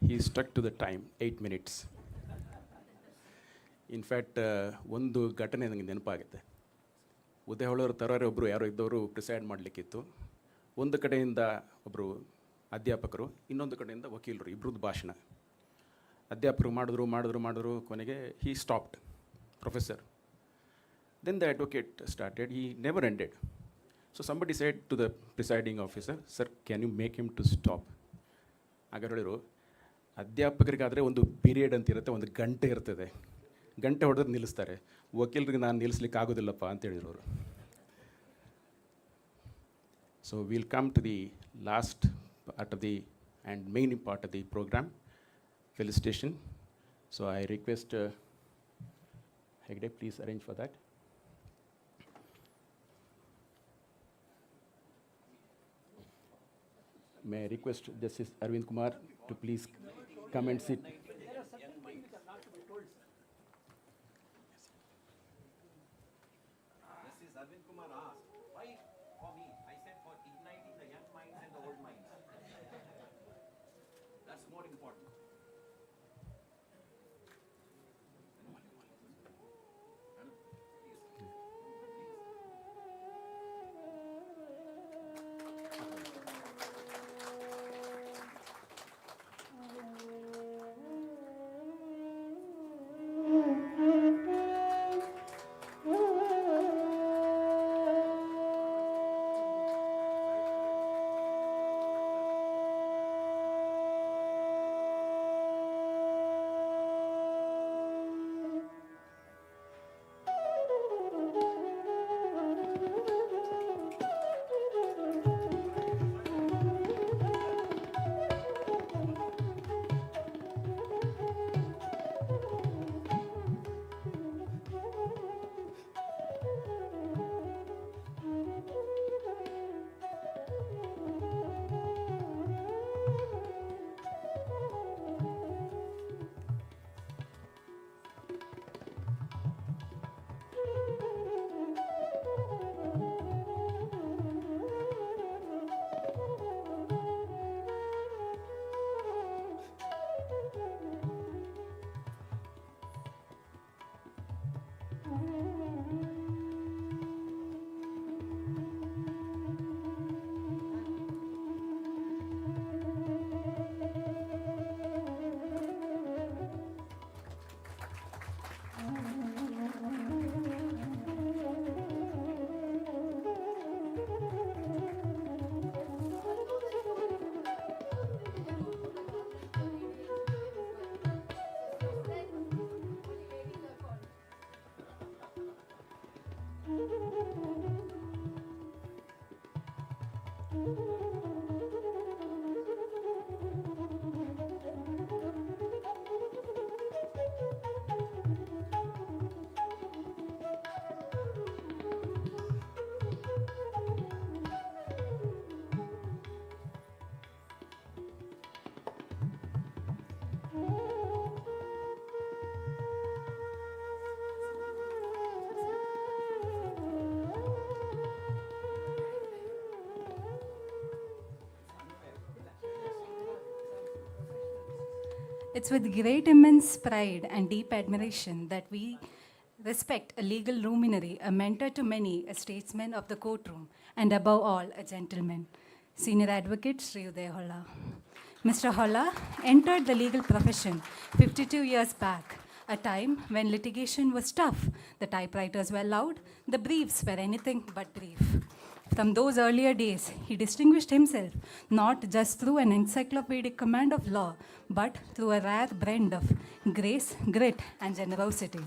He stuck to the time, 8 minutes. In fact ಒಂದು ಘಟನೆ ನನಗೆ ನೆನಪಾಗುತ್ತೆ. ಉದಯ ಹೊಳ್ಳವರು ತರೋರೆ ಒಬ್ಬರು ಯಾರೋ ಇದ್ದವರು preside ಮಾಡಲಿಕ್ಕಿತ್ತು. ಒಂದು ಕಡೆಯಿಂದ ಒಬ್ಬರು ಅಧ್ಯಾಪಕರು, ಇನ್ನೊಂದು ಕಡೆಯಿಂದ ವಕೀಲರು, ಇಬ್ಬರದ್ದು ಭಾಷಣ. ಅಧ್ಯಾಪಕರು ಮಾಡಿದ್ರು ಕೊನೆಗೆ he stopped, professor. Then the advocate started, he never ended. So somebody said to the presiding officer, sir, can you make him to stop? ಆಗ ಹೇಳಿದ್ರು, ಅಧ್ಯಾಪಕರಿಗಾದರೆ ಒಂದು ಪೀರಿಯಡ್ ಅಂತ ಇರುತ್ತೆ, ಒಂದು ಗಂಟೆ ಇರ್ತದೆ, ಗಂಟೆ ಹೊಡೆದ್ರೆ ನಿಲ್ಲಿಸ್ತಾರೆ, ವಕೀಲರಿಗೆ ನಾನು ನಿಲ್ಲಿಸ್ಲಿಕ್ಕೆ ಆಗೋದಿಲ್ಲಪ್ಪ ಅಂತ ಹೇಳಿದ್ರು ಅವರು. So we'll come to the last part of the and main part of the program. Felicitation. So I request Hegde, please arrange for that. May I request Justice Arvind Kumar to please come and sit. Justice Arvind Kumar asked, why for me? I said for igniting the young minds and the old minds. That's more important. It's with great immense pride and deep admiration that we respect a legal luminary, a mentor to many, a statesman of the courtroom, and above all, a gentleman. Senior Advocate Sri Uday Holla. Mr. Holla entered the legal profession 52 years back, a time when litigation was tough, the typewriters were loud, the briefs were anything but brief. From those earlier days, he distinguished himself not just through an encyclopedic command of law, but through a rare blend of grace, grit, and generosity.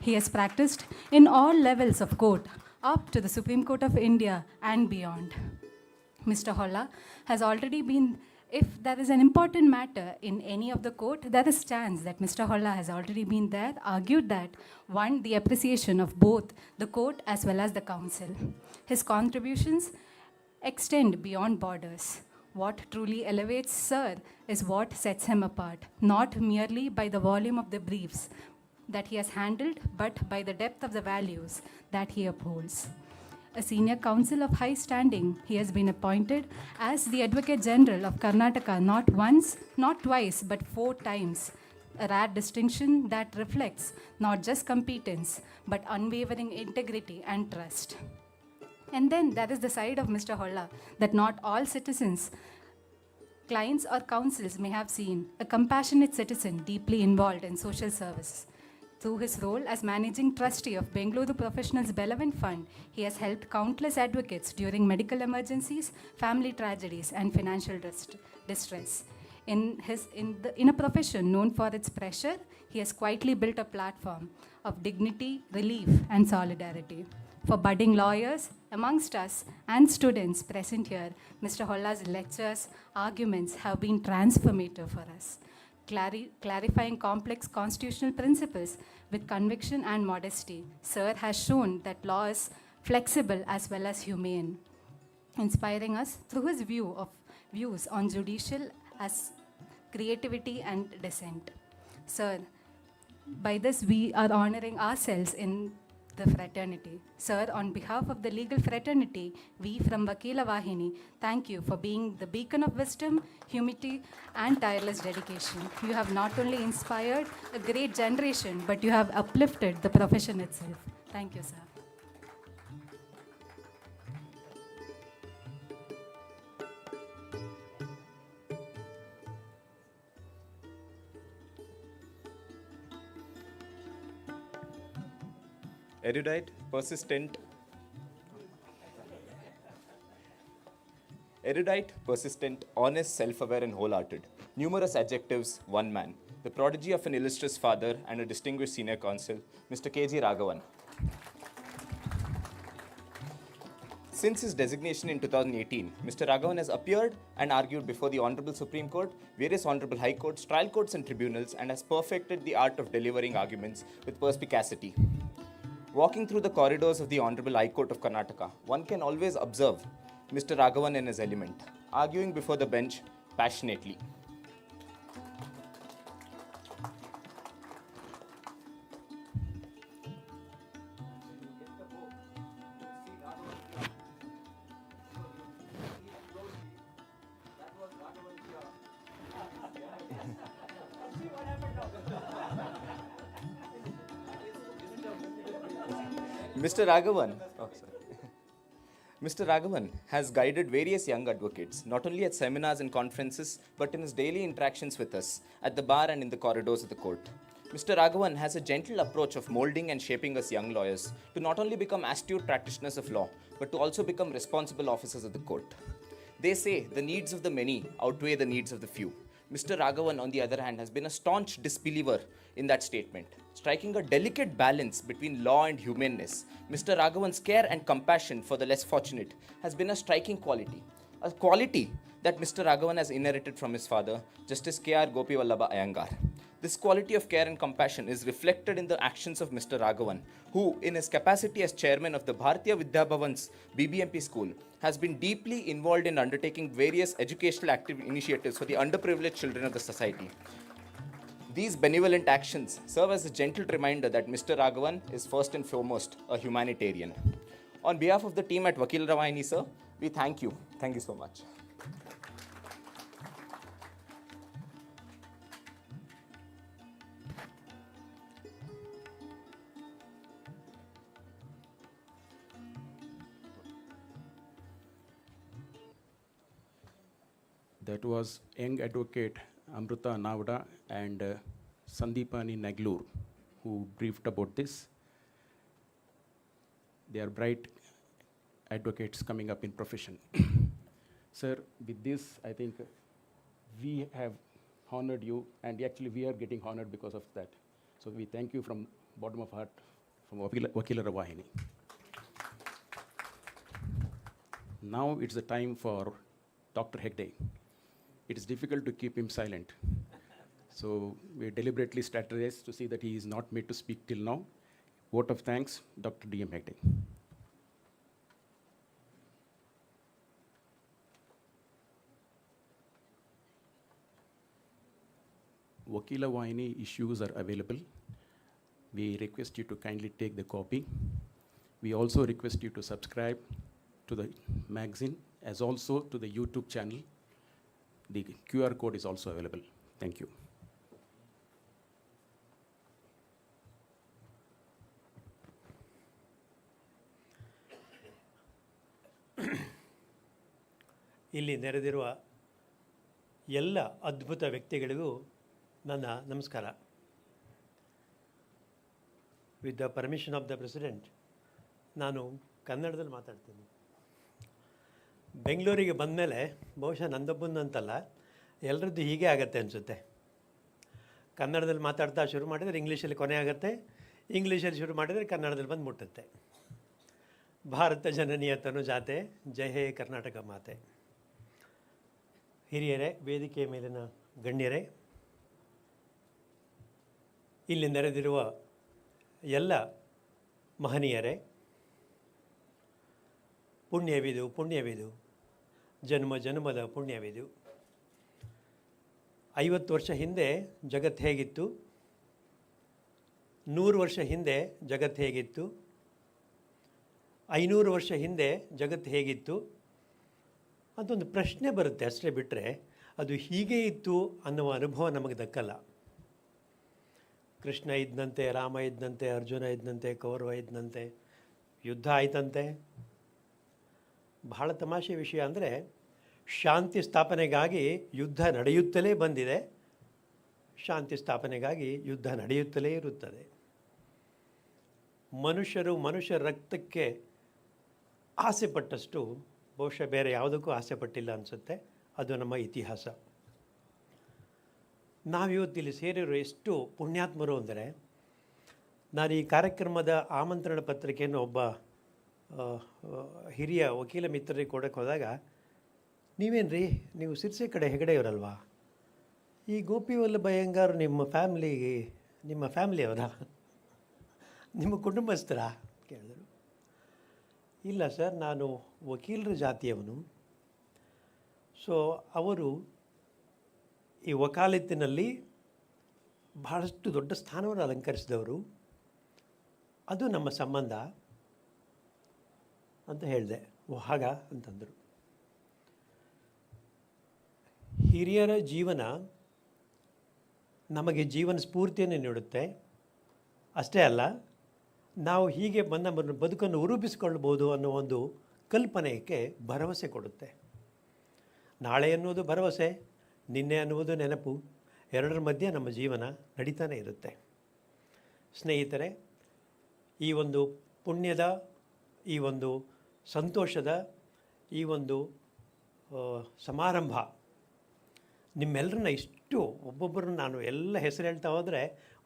He has practiced in all levels of court, up to the Supreme Court of India and beyond. Mr. Holla has already been, if there is an important matter in any of the court, there is chance that Mr. Holla has already been there, argued that, won the appreciation of both the court as well as the council. His contributions extend beyond borders. What truly elevates Sir is what sets him apart, not merely by the volume of the briefs that he has handled, but by the depth of the values that he upholds. A senior counsel of high standing, he has been appointed as the Advocate General of Karnataka not once, not twice, but 4 times. A rare distinction that reflects not just competence, but unwavering integrity and trust. And then there is the side of Mr. Holla that not all citizens, clients or counsels may have seen, a compassionate citizen deeply involved in social service. Through his role as managing trustee of Bengaluru Professionals Benevolent Fund, he has helped countless advocates during medical emergencies, family tragedies, and financial distress. In a profession known for its pressure, he has quietly built a platform of dignity, relief, and solidarity. For budding lawyers amongst us and students present here, Mr. Holla's lectures, arguments have been transformative for us, clarifying complex constitutional principles with conviction and modesty. Sir has shown that law is flexible as well as humane, inspiring us through his views on judicial as creativity and dissent. Sir, by this we are honoring ourselves in the fraternity. Sir, on behalf of the legal fraternity, we from Vakeelara Vaahini thank you for being the beacon of wisdom, humility, and tireless dedication. You have not only inspired a great generation, but you have uplifted the profession itself. Thank you, sir. Erudite, persistent, honest, self-aware and wholehearted. Numerous adjectives, one man. The prodigy of an illustrious father and a distinguished senior counsel, Mr. K.R.G. Raghavan. Since his designation in 2018, Mr. Raghavan has appeared and argued before the Honorable Supreme Court, various Honorable High Courts, trial courts and tribunals, and has perfected the art of delivering arguments with perspicacity. Walking through the corridors of the Honorable High Court of Karnataka, one can always observe Mr. Raghavan in his element, arguing before the bench passionately. Mr. Raghavan has guided various young advocates, not only at seminars and conferences, but in his daily interactions with us, at the bar and in the corridors of the court. Mr. Raghavan has a gentle approach of molding and shaping us young lawyers to not only become astute practitioners of law, but to also become responsible officers of the court. They say the needs of the many outweigh the needs of the few. Mr. Raghavan, on the other hand, has been a staunch disbeliever in that statement, striking a delicate balance between law and humaneness. Mr. Raghavan's care and compassion for the less fortunate has been a striking quality, a quality that Mr. Raghavan has inherited from his father, Justice K.R.G. GOPIVALLABHA IYENGAR. This quality of care and compassion is reflected in the actions of Mr. Raghavan, who, in his capacity as chairman of the Bharatiya Vidya Bhavan's BBMP school, has been deeply involved in undertaking various educational initiatives for the underprivileged children of the society. These benevolent actions serve as a gentle reminder that Mr. Raghavan is first and foremost a humanitarian. On behalf of the team at Vakeelara Vaahini, sir, we thank you. Thank you so much. That was young advocate Amrita Navada and Sandeepani Naglur who briefed about this. They are bright advocates coming up in profession. Sir, with this, I think we have honored you, and actually we are getting honored because of that. So we thank you from bottom of heart from Vakeelara Vaahini. Now it's the time for Dr. Hegde. It is difficult to keep him silent. So we deliberately strategized to see that he is not made to speak till now. Vote of thanks, Dr. D.M. Hegde. Vakeelara Vaahini issues are available. We request you to kindly take the copy. We also request you to subscribe to the magazine as also to the YouTube channel. The QR code is also available. Thank you. ಇಲ್ಲಿ ನೆರೆದಿರುವ ಎಲ್ಲ ಅದ್ಭುತ ವ್ಯಕ್ತಿಗಳಿಗೂ ನನ್ನ ನಮಸ್ಕಾರ. With the permission of the president, ನಾನು ಕನ್ನಡದಲ್ಲಿ ಮಾತಾಡ್ತೀನಿ. ಬೆಂಗಳೂರಿಗೆ ಬಂದಮೇಲೆ ಬಹುಶಃ ನಂದೊಬ್ಬನಂತಲ್ಲ, ಎಲ್ಲರದ್ದು ಹೀಗೆ ಆಗುತ್ತೆ ಅನಿಸುತ್ತೆ. ಕನ್ನಡದಲ್ಲಿ ಮಾತಾಡ್ತಾ ಶುರು ಮಾಡಿದರೆ ಇಂಗ್ಲೀಷಲ್ಲಿ ಕೊನೆ ಆಗುತ್ತೆ, ಇಂಗ್ಲೀಷಲ್ಲಿ ಶುರು ಮಾಡಿದರೆ ಕನ್ನಡದಲ್ಲಿ ಬಂದು ಮುಟ್ಟುತ್ತೆ. ಭಾರತ ಜನನಿಯ ತನುಜಾತೆ, ಜಯ ಹೇ ಕರ್ನಾಟಕ ಮಾತೆ. ಹಿರಿಯರೇ, ವೇದಿಕೆಯ ಮೇಲಿನ ಗಣ್ಯರೇ, ಇಲ್ಲಿ ನೆರೆದಿರುವ ಎಲ್ಲ ಮಹನೀಯರೇ, ಪುಣ್ಯವಿದು ಜನ್ಮ ಜನ್ಮದ ಪುಣ್ಯವಿದು. 50 ವರ್ಷ ಹಿಂದೆ ಜಗತ್ತು ಹೇಗಿತ್ತು, 100 ವರ್ಷ ಹಿಂದೆ ಜಗತ್ತು ಹೇಗಿತ್ತು, 500 ವರ್ಷ ಹಿಂದೆ ಜಗತ್ತು ಹೇಗಿತ್ತು ಅಂತ ಒಂದು ಪ್ರಶ್ನೆ ಬರುತ್ತೆ. ಅಷ್ಟೇ ಬಿಟ್ಟರೆ ಅದು ಹೀಗೆ ಇತ್ತು ಅನ್ನುವ ಅನುಭವ ನಮಗೆ ದಕ್ಕಲ್ಲ. ಕೃಷ್ಣ ಇದ್ದಂತೆ, ರಾಮ ಇದ್ದಂತೆ, ಅರ್ಜುನ ಇದ್ದಂತೆ, ಕೌರವ ಇದ್ದಂತೆ, ಯುದ್ಧ ಆಯ್ತಂತೆ. ಬಹಳ ತಮಾಷೆ ವಿಷಯ ಅಂದರೆ, ಶಾಂತಿ ಸ್ಥಾಪನೆಗಾಗಿ ಯುದ್ಧ ನಡೆಯುತ್ತಲೇ ಬಂದಿದೆ, ಶಾಂತಿ ಸ್ಥಾಪನೆಗಾಗಿ ಯುದ್ಧ ನಡೆಯುತ್ತಲೇ ಇರುತ್ತದೆ. ಮನುಷ್ಯರ ರಕ್ತಕ್ಕೆ ಆಸೆ ಪಟ್ಟಷ್ಟು ಬಹುಶಃ ಬೇರೆ ಯಾವುದಕ್ಕೂ ಆಸೆ ಪಟ್ಟಿಲ್ಲ ಅನಿಸುತ್ತೆ. ಅದು ನಮ್ಮ ಇತಿಹಾಸ. ನಾವಿವತ್ತು ಇಲ್ಲಿ ಸೇರಿರೋ ಎಷ್ಟು ಪುಣ್ಯಾತ್ಮರು ಅಂದರೆ, ನಾನು ಈ ಕಾರ್ಯಕ್ರಮದ ಆಮಂತ್ರಣ ಪತ್ರಿಕೆಯನ್ನು ಒಬ್ಬ ಹಿರಿಯ ವಕೀಲ ಮಿತ್ರರಿಗೆ ಕೊಡೋಕ್ಕೆ ಹೋದಾಗ, ನೀವೇನ್ರಿ ನೀವು ಸಿರ್ಸೆ ಕಡೆ ಹೆಗಡೆಯವರಲ್ವಾ, ಈ ಗೋಪಿವಲ್ಲಭ ಅಯ್ಯಂಗಾರ್ ನಿಮ್ಮ ಫ್ಯಾಮಿಲಿಯವರಾ, ನಿಮ್ಮ ಕುಟುಂಬಸ್ಥರ ಕೇಳಿದರು. ಇಲ್ಲ ಸರ್, ನಾನು ವಕೀಲರ ಜಾತಿಯವನು. ಸೊ ಅವರು ಈ ವಕಾಲತ್ತಿನಲ್ಲಿ ಬಹಳಷ್ಟು ದೊಡ್ಡ ಸ್ಥಾನವನ್ನು ಅಲಂಕರಿಸಿದವರು, ಅದು ನಮ್ಮ ಸಂಬಂಧ ಅಂತ ಹೇಳಿದೆ. ಓ ಹಾಗ ಅಂತಂದರು. ಹಿರಿಯರ ಜೀವನ ನಮಗೆ ಜೀವನ ಸ್ಫೂರ್ತಿಯನ್ನು ನೀಡುತ್ತೆ. ಅಷ್ಟೇ ಅಲ್ಲ, ನಾವು ಹೀಗೆ ನಮ್ಮ ಬದುಕನ್ನು ರೂಪಿಸಿಕೊಳ್ಳಬಹುದು ಅನ್ನೋ ಒಂದು ಕಲ್ಪನೆಗೆ ಭರವಸೆ ಕೊಡುತ್ತೆ. ನಾಳೆ ಅನ್ನುವುದು ಭರವಸೆ, ನಿನ್ನೆ ಅನ್ನುವುದು ನೆನಪು, ಎರಡರ ಮಧ್ಯೆ ನಮ್ಮ ಜೀವನ ನಡೀತಾನೆ ಇರುತ್ತೆ. ಸ್ನೇಹಿತರೆ, ಈ ಒಂದು ಪುಣ್ಯದ, ಈ ಒಂದು ಸಂತೋಷದ, ಈ ಒಂದು ಸಮಾರಂಭ ನಿಮ್ಮೆಲ್ಲರನ್ನ ಇಷ್ಟು ಒಬ್ಬೊಬ್ಬರನ್ನ ನಾನು ಎಲ್ಲ ಹೆಸರು ಹೇಳ್ತಾ ಹೋದರೆ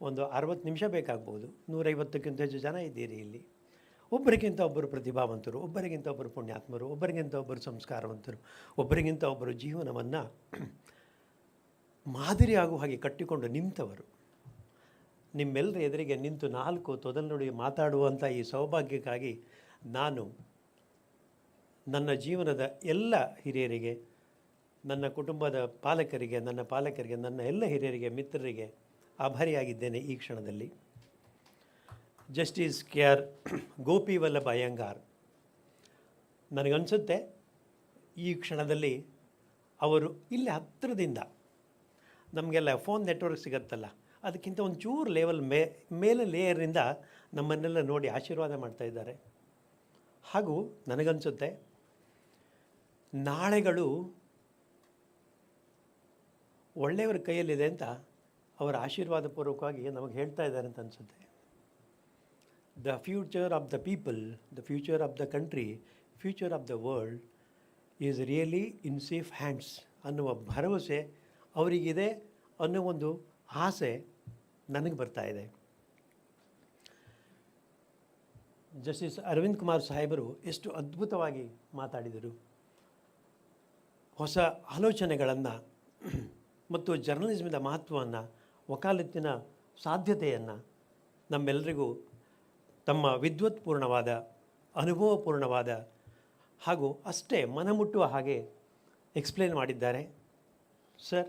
ಒಂದು 60 ನಿಮಿಷ ಬೇಕಾಗ್ಬೋದು. 150ಕ್ಕಿಂತ ಹೆಚ್ಚು ಜನ ಇದ್ದೀರಿ ಇಲ್ಲಿ. ಒಬ್ಬರಿಗಿಂತ ಒಬ್ಬರು ಪ್ರತಿಭಾವಂತರು, ಒಬ್ಬರಿಗಿಂತ ಒಬ್ಬರು ಪುಣ್ಯಾತ್ಮರು, ಒಬ್ಬರಿಗಿಂತ ಒಬ್ಬರು ಸಂಸ್ಕಾರವಂತರು, ಒಬ್ಬರಿಗಿಂತ ಒಬ್ಬರು ಜೀವನವನ್ನು ಮಾದರಿಯಾಗುವ ಹಾಗೆ ಕಟ್ಟಿಕೊಂಡು ನಿಂತವರು. ನಿಮ್ಮೆಲ್ಲರ ಎದುರಿಗೆ ನಿಂತು 4 ತೊದಲು ನುಡಿ ಮಾತಾಡುವಂಥ ಈ ಸೌಭಾಗ್ಯಕ್ಕಾಗಿ ನಾನು ನನ್ನ ಜೀವನದ ಎಲ್ಲ ಹಿರಿಯರಿಗೆ, ನನ್ನ ಕುಟುಂಬದ ಪಾಲಕರಿಗೆ, ನನ್ನ ಎಲ್ಲ ಹಿರಿಯರಿಗೆ, ಮಿತ್ರರಿಗೆ ಆಭಾರಿಯಾಗಿದ್ದೇನೆ ಈ ಕ್ಷಣದಲ್ಲಿ. Justice K.R. ಗೋಪಿವಲ್ಲಭ ಅಯ್ಯಂಗಾರ್, ನನಗನ್ಸುತ್ತೆ ಈ ಕ್ಷಣದಲ್ಲಿ ಅವರು ಇಲ್ಲಿ ಹತ್ತಿರದಿಂದ, ನಮಗೆಲ್ಲ ಫೋನ್ ನೆಟ್ವರ್ಕ್ ಸಿಗತ್ತಲ್ಲ, ಅದಕ್ಕಿಂತ ಒಂಚೂರು ಲೆವೆಲ್ ಮೇಲೆ ಲೇಯರಿಂದ ನಮ್ಮನ್ನೆಲ್ಲ ನೋಡಿ ಆಶೀರ್ವಾದ ಮಾಡ್ತಾಯಿದ್ದಾರೆ. ಹಾಗೂ ನನಗನ್ಸುತ್ತೆ ನಾಳೆಗಳು ಒಳ್ಳೆಯವರ ಕೈಯಲ್ಲಿದೆ ಅಂತ ಅವರ ಆಶೀರ್ವಾದ ಪೂರ್ವಕವಾಗಿ ನಮಗೆ ಹೇಳ್ತಾ ಇದ್ದಾರೆ ಅಂತ ಅನಿಸುತ್ತೆ. The future of the people, the future of the country, future of the world is really in safe hands ಅನ್ನುವ ಭರವಸೆ ಅವರಿಗಿದೆ ಅನ್ನೋ ಒಂದು ಆಸೆ ನನಗೆ ಬರ್ತಾ ಇದೆ. ಜಸ್ಟಿಸ್ ಅರವಿಂದ್ ಕುಮಾರ್ ಸಾಹೇಬರು ಎಷ್ಟು ಅದ್ಭುತವಾಗಿ ಮಾತಾಡಿದರು. ಹೊಸ ಆಲೋಚನೆಗಳನ್ನು ಮತ್ತು ಜರ್ನಲಿಸಮಿನ ಮಹತ್ವವನ್ನು, ವಕಾಲತ್ತಿನ ಸಾಧ್ಯತೆಯನ್ನು ನಮ್ಮೆಲ್ಲರಿಗೂ ತಮ್ಮ ವಿದ್ವತ್ಪೂರ್ಣವಾದ, ಅನುಭವಪೂರ್ಣವಾದ ಹಾಗೂ ಅಷ್ಟೇ ಮನಮುಟ್ಟುವ ಹಾಗೆ ಎಕ್ಸ್ಪ್ಲೇನ್ ಮಾಡಿದ್ದಾರೆ. ಸರ್,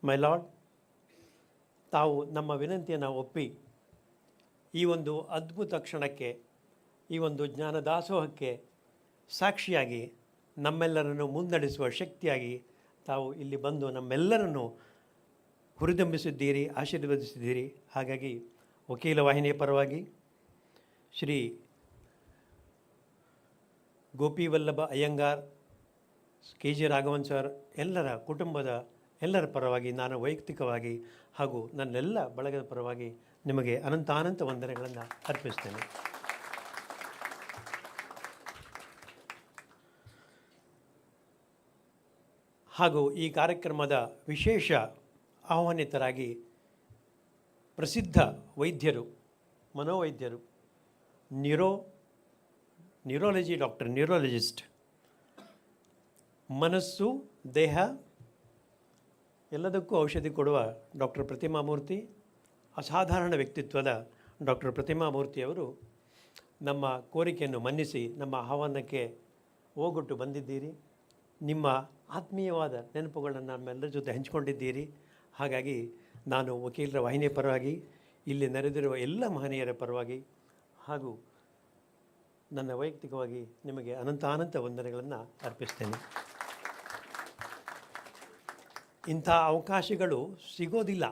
ಮೈ ಲಾರ್ಡ್, ತಾವು ನಮ್ಮ ವಿನಂತಿಯನ್ನು ಒಪ್ಪಿ ಈ ಒಂದು ಅದ್ಭುತ ಕ್ಷಣಕ್ಕೆ, ಈ ಒಂದು ಜ್ಞಾನದಾಸೋಹಕ್ಕೆ ಸಾಕ್ಷಿಯಾಗಿ ನಮ್ಮೆಲ್ಲರನ್ನು ಮುನ್ನಡೆಸುವ ಶಕ್ತಿಯಾಗಿ ತಾವು ಇಲ್ಲಿ ಬಂದು ನಮ್ಮೆಲ್ಲರನ್ನು ಹುರಿದುಂಬಿಸಿದ್ದೀರಿ, ಆಶೀರ್ವದಿಸಿದ್ದೀರಿ. ಹಾಗಾಗಿ ವಕೀಲ ವಾಹಿನಿಯ ಪರವಾಗಿ ಶ್ರೀ ಗೋಪಿವಲ್ಲಭ ಅಯ್ಯಂಗಾರ್, K.G. ರಾಘವನ್ ಸರ್, ಎಲ್ಲರ ಕುಟುಂಬದ ಎಲ್ಲರ ಪರವಾಗಿ, ನಾನು ವೈಯಕ್ತಿಕವಾಗಿ ಹಾಗೂ ನನ್ನೆಲ್ಲ ಬಳಗದ ಪರವಾಗಿ ನಿಮಗೆ ಅನಂತ ವಂದನೆಗಳನ್ನು ಅರ್ಪಿಸ್ತೇನೆ. ಹಾಗೂ ಈ ಕಾರ್ಯಕ್ರಮದ ವಿಶೇಷ ಆಹ್ವಾನಿತರಾಗಿ ಪ್ರಸಿದ್ಧ ವೈದ್ಯರು, ಮನೋವೈದ್ಯರು, ನ್ಯೂರೋ ನ್ಯೂರಾಲಜಿ ಡಾಕ್ಟರ್, ನ್ಯೂರಾಲಜಿಸ್ಟ್, ಮನಸ್ಸು ದೇಹ ಎಲ್ಲದಕ್ಕೂ ಔಷಧಿ ಕೊಡುವ ಡಾಕ್ಟರ್ ಪ್ರತಿಮಾ ಮೂರ್ತಿ, ಅಸಾಧಾರಣ ವ್ಯಕ್ತಿತ್ವದ ಡಾಕ್ಟರ್ ಪ್ರತಿಮಾ ಮೂರ್ತಿಯವರು ನಮ್ಮ ಕೋರಿಕೆಯನ್ನು ಮನ್ನಿಸಿ ನಮ್ಮ ಆಹ್ವಾನಕ್ಕೆ ಹೋಗೊಟ್ಟು ಬಂದಿದ್ದೀರಿ. ನಿಮ್ಮ ಆತ್ಮೀಯವಾದ ನೆನಪುಗಳನ್ನು ನಮ್ಮೆಲ್ಲರ ಜೊತೆ ಹಂಚಿಕೊಂಡಿದ್ದೀರಿ. ಹಾಗಾಗಿ ನಾನು ವಕೀಲರ ವಾಹಿನಿಯ ಪರವಾಗಿ, ಇಲ್ಲಿ ನೆರೆದಿರುವ ಎಲ್ಲ ಮಹನೀಯರ ಪರವಾಗಿ ಹಾಗೂ ನನ್ನ ವೈಯಕ್ತಿಕವಾಗಿ ನಿಮಗೆ ಅನಂತ ವಂದನೆಗಳನ್ನು ಅರ್ಪಿಸ್ತೇನೆ. ಇಂಥ ಅವಕಾಶಗಳು ಸಿಗೋದಿಲ್ಲ,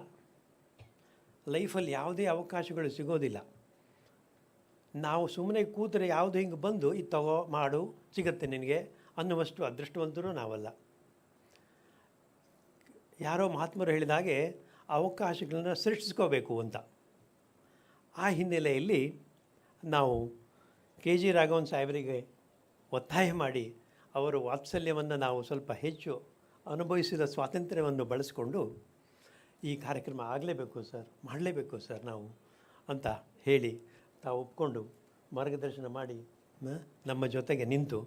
ಲೈಫಲ್ಲಿ ಯಾವುದೇ ಅವಕಾಶಗಳು ಸಿಗೋದಿಲ್ಲ. ನಾವು ಸುಮ್ಮನೆ ಕೂತರೆ ಯಾವುದು ಹಿಂಗೆ ಬಂದು ಇದು ತಗೋ ಮಾಡು ಸಿಗುತ್ತೆ ನಿನಗೆ ಅನ್ನುವಷ್ಟು ಅದೃಷ್ಟವಂತರೂ ನಾವಲ್ಲ. ಯಾರೋ ಮಹಾತ್ಮರು ಹೇಳಿದ ಹಾಗೆ ಅವಕಾಶಗಳನ್ನ ಸೃಷ್ಟಿಸ್ಕೋಬೇಕು ಅಂತ. ಆ ಹಿನ್ನೆಲೆಯಲ್ಲಿ ನಾವು KG ರಾಘವನ್ ಸಾಹೇಬರಿಗೆ ಒತ್ತಾಯ ಮಾಡಿ ಅವರ ವಾತ್ಸಲ್ಯವನ್ನು ನಾವು ಸ್ವಲ್ಪ ಹೆಚ್ಚು ಅನುಭವಿಸಿದ ಸ್ವಾತಂತ್ರ್ಯವನ್ನು ಬಳಸಿಕೊಂಡು ಈ ಕಾರ್ಯಕ್ರಮ ಆಗಲೇಬೇಕು ಸರ್, ಮಾಡಲೇಬೇಕು ಸರ್ ನಾವು ಅಂತ ಹೇಳಿ ತಾವು ಒಪ್ಕೊಂಡು ಮಾರ್ಗದರ್ಶನ ಮಾಡಿ ನಮ್ಮ ಜೊತೆಗೆ ನಿಂತು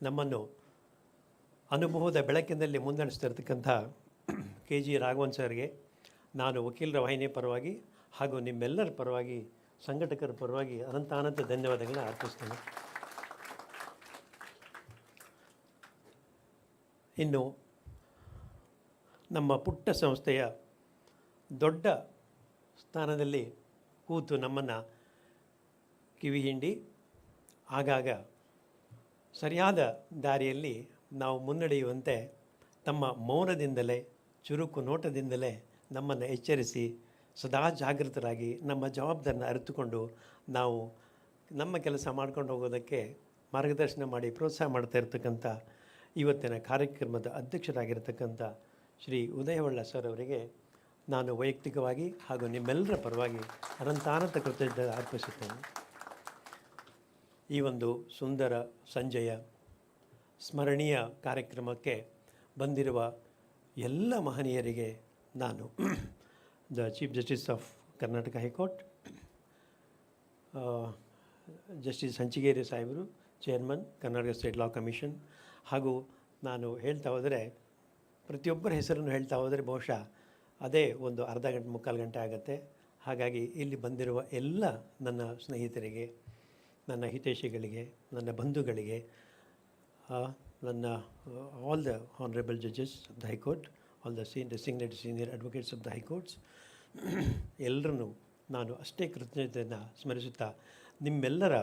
ನಮ್ಮನ್ನು ಅನುಭವದ ಬೆಳಕಿನಲ್ಲಿ ಮುನ್ನಡೆಸ್ತಿರ್ತಕ್ಕಂಥ KG ರಾಘವನ್ ಸರ್ಗೆ ನಾನು ವಕೀಲರ ವಾಹಿನಿಯ ಪರವಾಗಿ ಹಾಗೂ ನಿಮ್ಮೆಲ್ಲರ ಪರವಾಗಿ, ಸಂಘಟಕರ ಪರವಾಗಿ ಅನಂತ ಧನ್ಯವಾದಗಳನ್ನ ಅರ್ಪಿಸ್ತೇನೆ. ಇನ್ನು ನಮ್ಮ ಪುಟ್ಟ ಸಂಸ್ಥೆಯ ದೊಡ್ಡ ಸ್ಥಾನದಲ್ಲಿ ಕೂತು ನಮ್ಮನ್ನು ಕಿವಿ ಹಿಂಡಿ ಆಗಾಗ ಸರಿಯಾದ ದಾರಿಯಲ್ಲಿ ನಾವು ಮುನ್ನಡೆಯುವಂತೆ ತಮ್ಮ ಮೌನದಿಂದಲೇ, ಚುರುಕು ನೋಟದಿಂದಲೇ ನಮ್ಮನ್ನು ಎಚ್ಚರಿಸಿ ಸದಾ ಜಾಗೃತರಾಗಿ ನಮ್ಮ ಜವಾಬ್ದಾರಿನ ಅರಿತುಕೊಂಡು ನಾವು ನಮ್ಮ ಕೆಲಸ ಮಾಡ್ಕೊಂಡು ಹೋಗೋದಕ್ಕೆ ಮಾರ್ಗದರ್ಶನ ಮಾಡಿ ಪ್ರೋತ್ಸಾಹ ಮಾಡ್ತಾ ಇರತಕ್ಕಂಥ ಇವತ್ತಿನ ಕಾರ್ಯಕ್ರಮದ ಅಧ್ಯಕ್ಷರಾಗಿರ್ತಕ್ಕಂಥ ಶ್ರೀ ಉದಯ ಹೊಳ್ಳ ಸರ್ ಅವರಿಗೆ ನಾನು ವೈಯಕ್ತಿಕವಾಗಿ ಹಾಗೂ ನಿಮ್ಮೆಲ್ಲರ ಪರವಾಗಿ ಅನಂತ ಕೃತಜ್ಞತೆ ಅರ್ಪಿಸುತ್ತೇನೆ. ಈ ಒಂದು ಸುಂದರ ಸಂಜೆಯ ಸ್ಮರಣೀಯ ಕಾರ್ಯಕ್ರಮಕ್ಕೆ ಬಂದಿರುವ ಎಲ್ಲ ಮಹನೀಯರಿಗೆ ನಾನು the chief justice of Karnataka high court, justice Hanchigeri ಸಾಹೇಬರು, chairman Karnataka state law commission, ಹಾಗೂ ನಾನು ಹೇಳ್ತಾ ಹೋದರೆ ಪ್ರತಿಯೊಬ್ಬರ ಹೆಸರನ್ನು ಹೇಳ್ತಾ ಹೋದರೆ ಬಹುಶಃ ಅದೇ ಒಂದು ಅರ್ಧ ಗಂಟೆ ಮುಕ್ಕಾಲು ಗಂಟೆ ಆಗುತ್ತೆ. ಹಾಗಾಗಿ ಇಲ್ಲಿ ಬಂದಿರುವ ಎಲ್ಲ ನನ್ನ ಸ್ನೇಹಿತರಿಗೆ, ನನ್ನ ಹಿತೈಷಿಗಳಿಗೆ, ನನ್ನ ಬಂಧುಗಳಿಗೆ, ನನ್ನ all the honourable judges of the high court, all the designated senior advocates of the high courts, ಎಲ್ಲರನ್ನೂ ನಾನು ಅಷ್ಟೇ ಕೃತಜ್ಞತೆಯನ್ನು ಸ್ಮರಿಸುತ್ತಾ ನಿಮ್ಮೆಲ್ಲರ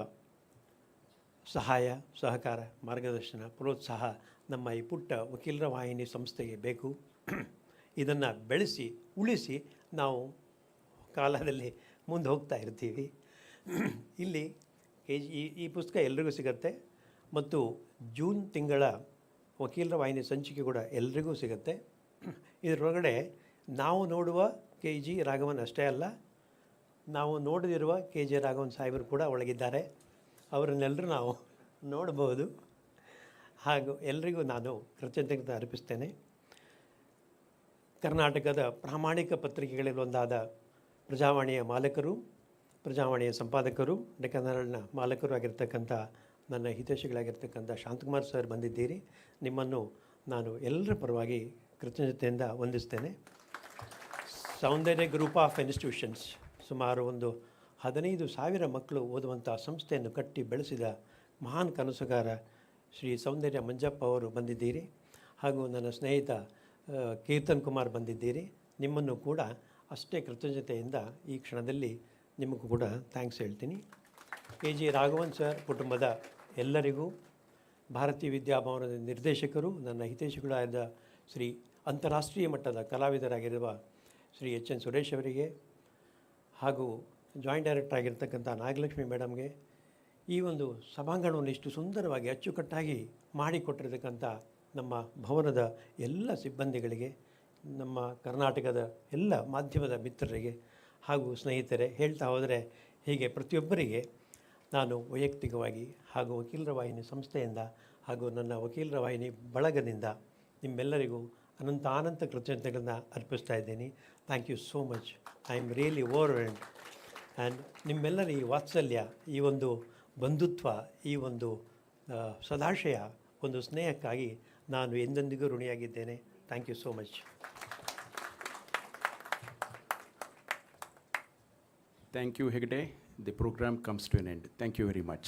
ಸಹಾಯ, ಸಹಕಾರ, ಮಾರ್ಗದರ್ಶನ, ಪ್ರೋತ್ಸಾಹ ನಮ್ಮ ಈ ಪುಟ್ಟ ವಕೀಲರ ವಾಹಿನಿ ಸಂಸ್ಥೆಗೆ ಬೇಕು. ಇದನ್ನು ಬೆಳೆಸಿ ಉಳಿಸಿ ನಾವು ಕಾಲದಲ್ಲಿ ಮುಂದೆ ಹೋಗ್ತಾ ಇರ್ತೀವಿ. ಇಲ್ಲಿ ಈ ಪುಸ್ತಕ ಎಲ್ರಿಗೂ ಸಿಗುತ್ತೆ ಮತ್ತು ಜೂನ್ ತಿಂಗಳ ವಕೀಲರ ವಾಹಿನಿ ಸಂಚಿಕೆ ಕೂಡ ಎಲ್ರಿಗೂ ಸಿಗುತ್ತೆ. ಇದರೊಳಗಡೆ ನಾವು ನೋಡುವ KG ರಾಘವನ್ ಅಷ್ಟೇ ಅಲ್ಲ, ನಾವು ನೋಡದಿರುವ KG ರಾಘವನ್ ಸಾಹೇಬರು ಕೂಡ ಒಳಗಿದ್ದಾರೆ. ಅವರನ್ನೆಲ್ಲರೂ ನಾವು ನೋಡಬಹುದು. ಹಾಗೂ ಎಲ್ರಿಗೂ ನಾನು ಕೃತಜ್ಞತೆ ಅರ್ಪಿಸ್ತೇನೆ. ಕರ್ನಾಟಕದ ಪ್ರಾಮಾಣಿಕ ಪತ್ರಿಕೆಗಳಲ್ಲಿ ಒಂದಾದ ಪ್ರಜಾವಾಣಿಯ ಮಾಲಕರು, ಪ್ರಜಾವಾಣಿಯ ಸಂಪಾದಕರು, ಡೆಕ್ಕನ್ ಹೆರಾಲ್ಡ್ನ ಮಾಲಕರು ಆಗಿರ್ತಕ್ಕಂಥ ನನ್ನ ಹಿತೈಷಿಗಳಾಗಿರ್ತಕ್ಕಂಥ ಶಾಂತಕುಮಾರ್ ಸರ್ ಬಂದಿದ್ದೀರಿ. ನಿಮ್ಮನ್ನು ನಾನು ಎಲ್ಲರ ಪರವಾಗಿ ಕೃತಜ್ಞತೆಯಿಂದ ವಂದಿಸ್ತೇನೆ. ಸೌಂದರ್ಯ ಗ್ರೂಪ್ ಆಫ್ ಇನ್ಸ್ಟಿಟ್ಯೂಷನ್ಸ್ ಸುಮಾರು ಒಂದು 15,000 ಮಕ್ಕಳು ಓದುವಂಥ ಸಂಸ್ಥೆಯನ್ನು ಕಟ್ಟಿ ಬೆಳೆಸಿದ ಮಹಾನ್ ಕನಸುಗಾರ ಶ್ರೀ ಸೌಂದರ್ಯ ಮಂಜಪ್ಪ ಅವರು ಬಂದಿದ್ದೀರಿ. ಹಾಗೂ ನನ್ನ ಸ್ನೇಹಿತ ಕೀರ್ತನ್ ಕುಮಾರ್ ಬಂದಿದ್ದೀರಿ. ನಿಮ್ಮನ್ನು ಕೂಡ ಅಷ್ಟೇ ಕೃತಜ್ಞತೆಯಿಂದ ಈ ಕ್ಷಣದಲ್ಲಿ ನಿಮಗೂ ಕೂಡ ಥ್ಯಾಂಕ್ಸ್ ಹೇಳ್ತೀನಿ. KG ರಾಘವನ್ ಸರ್ ಕುಟುಂಬದ ಎಲ್ಲರಿಗೂ, ಭಾರತೀಯ ವಿದ್ಯಾಭವನದ ನಿರ್ದೇಶಕರು, ನನ್ನ ಹಿತೈಷಿಗಳಾದ ಶ್ರೀ ಅಂತಾರಾಷ್ಟ್ರೀಯ ಮಟ್ಟದ ಕಲಾವಿದರಾಗಿರುವ ಶ್ರೀ HN ಸುರೇಶ್ ಅವರಿಗೆ, ಹಾಗೂ ಜಾಯಿಂಟ್ ಡೈರೆಕ್ಟರ್ ಆಗಿರ್ತಕ್ಕಂಥ ನಾಗಲಕ್ಷ್ಮಿ ಮೇಡಮ್ಗೆ, ಈ ಒಂದು ಸಭಾಂಗಣವನ್ನು ಇಷ್ಟು ಸುಂದರವಾಗಿ ಅಚ್ಚುಕಟ್ಟಾಗಿ ಮಾಡಿಕೊಟ್ಟಿರ್ತಕ್ಕಂಥ ನಮ್ಮ ಭವನದ ಎಲ್ಲ ಸಿಬ್ಬಂದಿಗಳಿಗೆ, ನಮ್ಮ ಕರ್ನಾಟಕದ ಎಲ್ಲ ಮಾಧ್ಯಮದ ಮಿತ್ರರಿಗೆ ಹಾಗೂ ಸ್ನೇಹಿತರೆ, ಹೇಳ್ತಾ ಹೋದರೆ ಹೀಗೆ ಪ್ರತಿಯೊಬ್ಬರಿಗೆ ನಾನು ವೈಯಕ್ತಿಕವಾಗಿ ಹಾಗೂ ವಕೀಲರ ವಾಹಿನಿ ಸಂಸ್ಥೆಯಿಂದ ಹಾಗೂ ನನ್ನ ವಕೀಲರ ವಾಹಿನಿ ಬಳಗದಿಂದ ನಿಮ್ಮೆಲ್ಲರಿಗೂ ಅನಂತ ಕೃತಜ್ಞತೆಗಳನ್ನು ಅರ್ಪಿಸ್ತಾ ಇದ್ದೀನಿ. Thank you so much. I am really overwhelmed. And ನಿಮ್ಮೆಲ್ಲರ ಈ ವಾತ್ಸಲ್ಯ, ಈ ಒಂದು ಬಂಧುತ್ವ, ಈ ಒಂದು ಸದಾಶಯ, ಒಂದು ಸ್ನೇಹಕ್ಕಾಗಿ ನಾನು ಎಂದೆಂದಿಗೂ ಋಣಿಯಾಗಿದ್ದೇನೆ. Thank you so much. Thank you, Hegde. The program comes to an end. Thank you very much.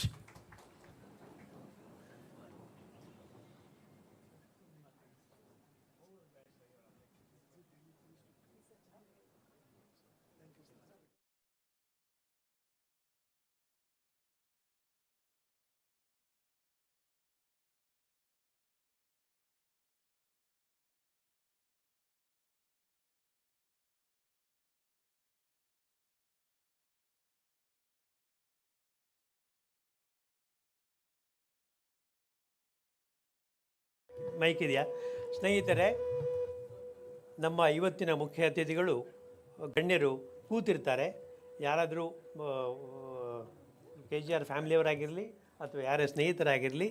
Mic ಇದೆಯಾ? ಸ್ನೇಹಿತರೆ, ನಮ್ಮ ಇವತ್ತಿನ ಮುಖ್ಯ ಅತಿಥಿಗಳು ಗಣ್ಯರು ಕೂತಿರ್ತಾರೆ. ಯಾರಾದರೂ KGR ಫ್ಯಾಮಿಲಿಯವರಾಗಿರಲಿ ಅಥವಾ ಯಾರೇ ಸ್ನೇಹಿತರಾಗಿರಲಿ,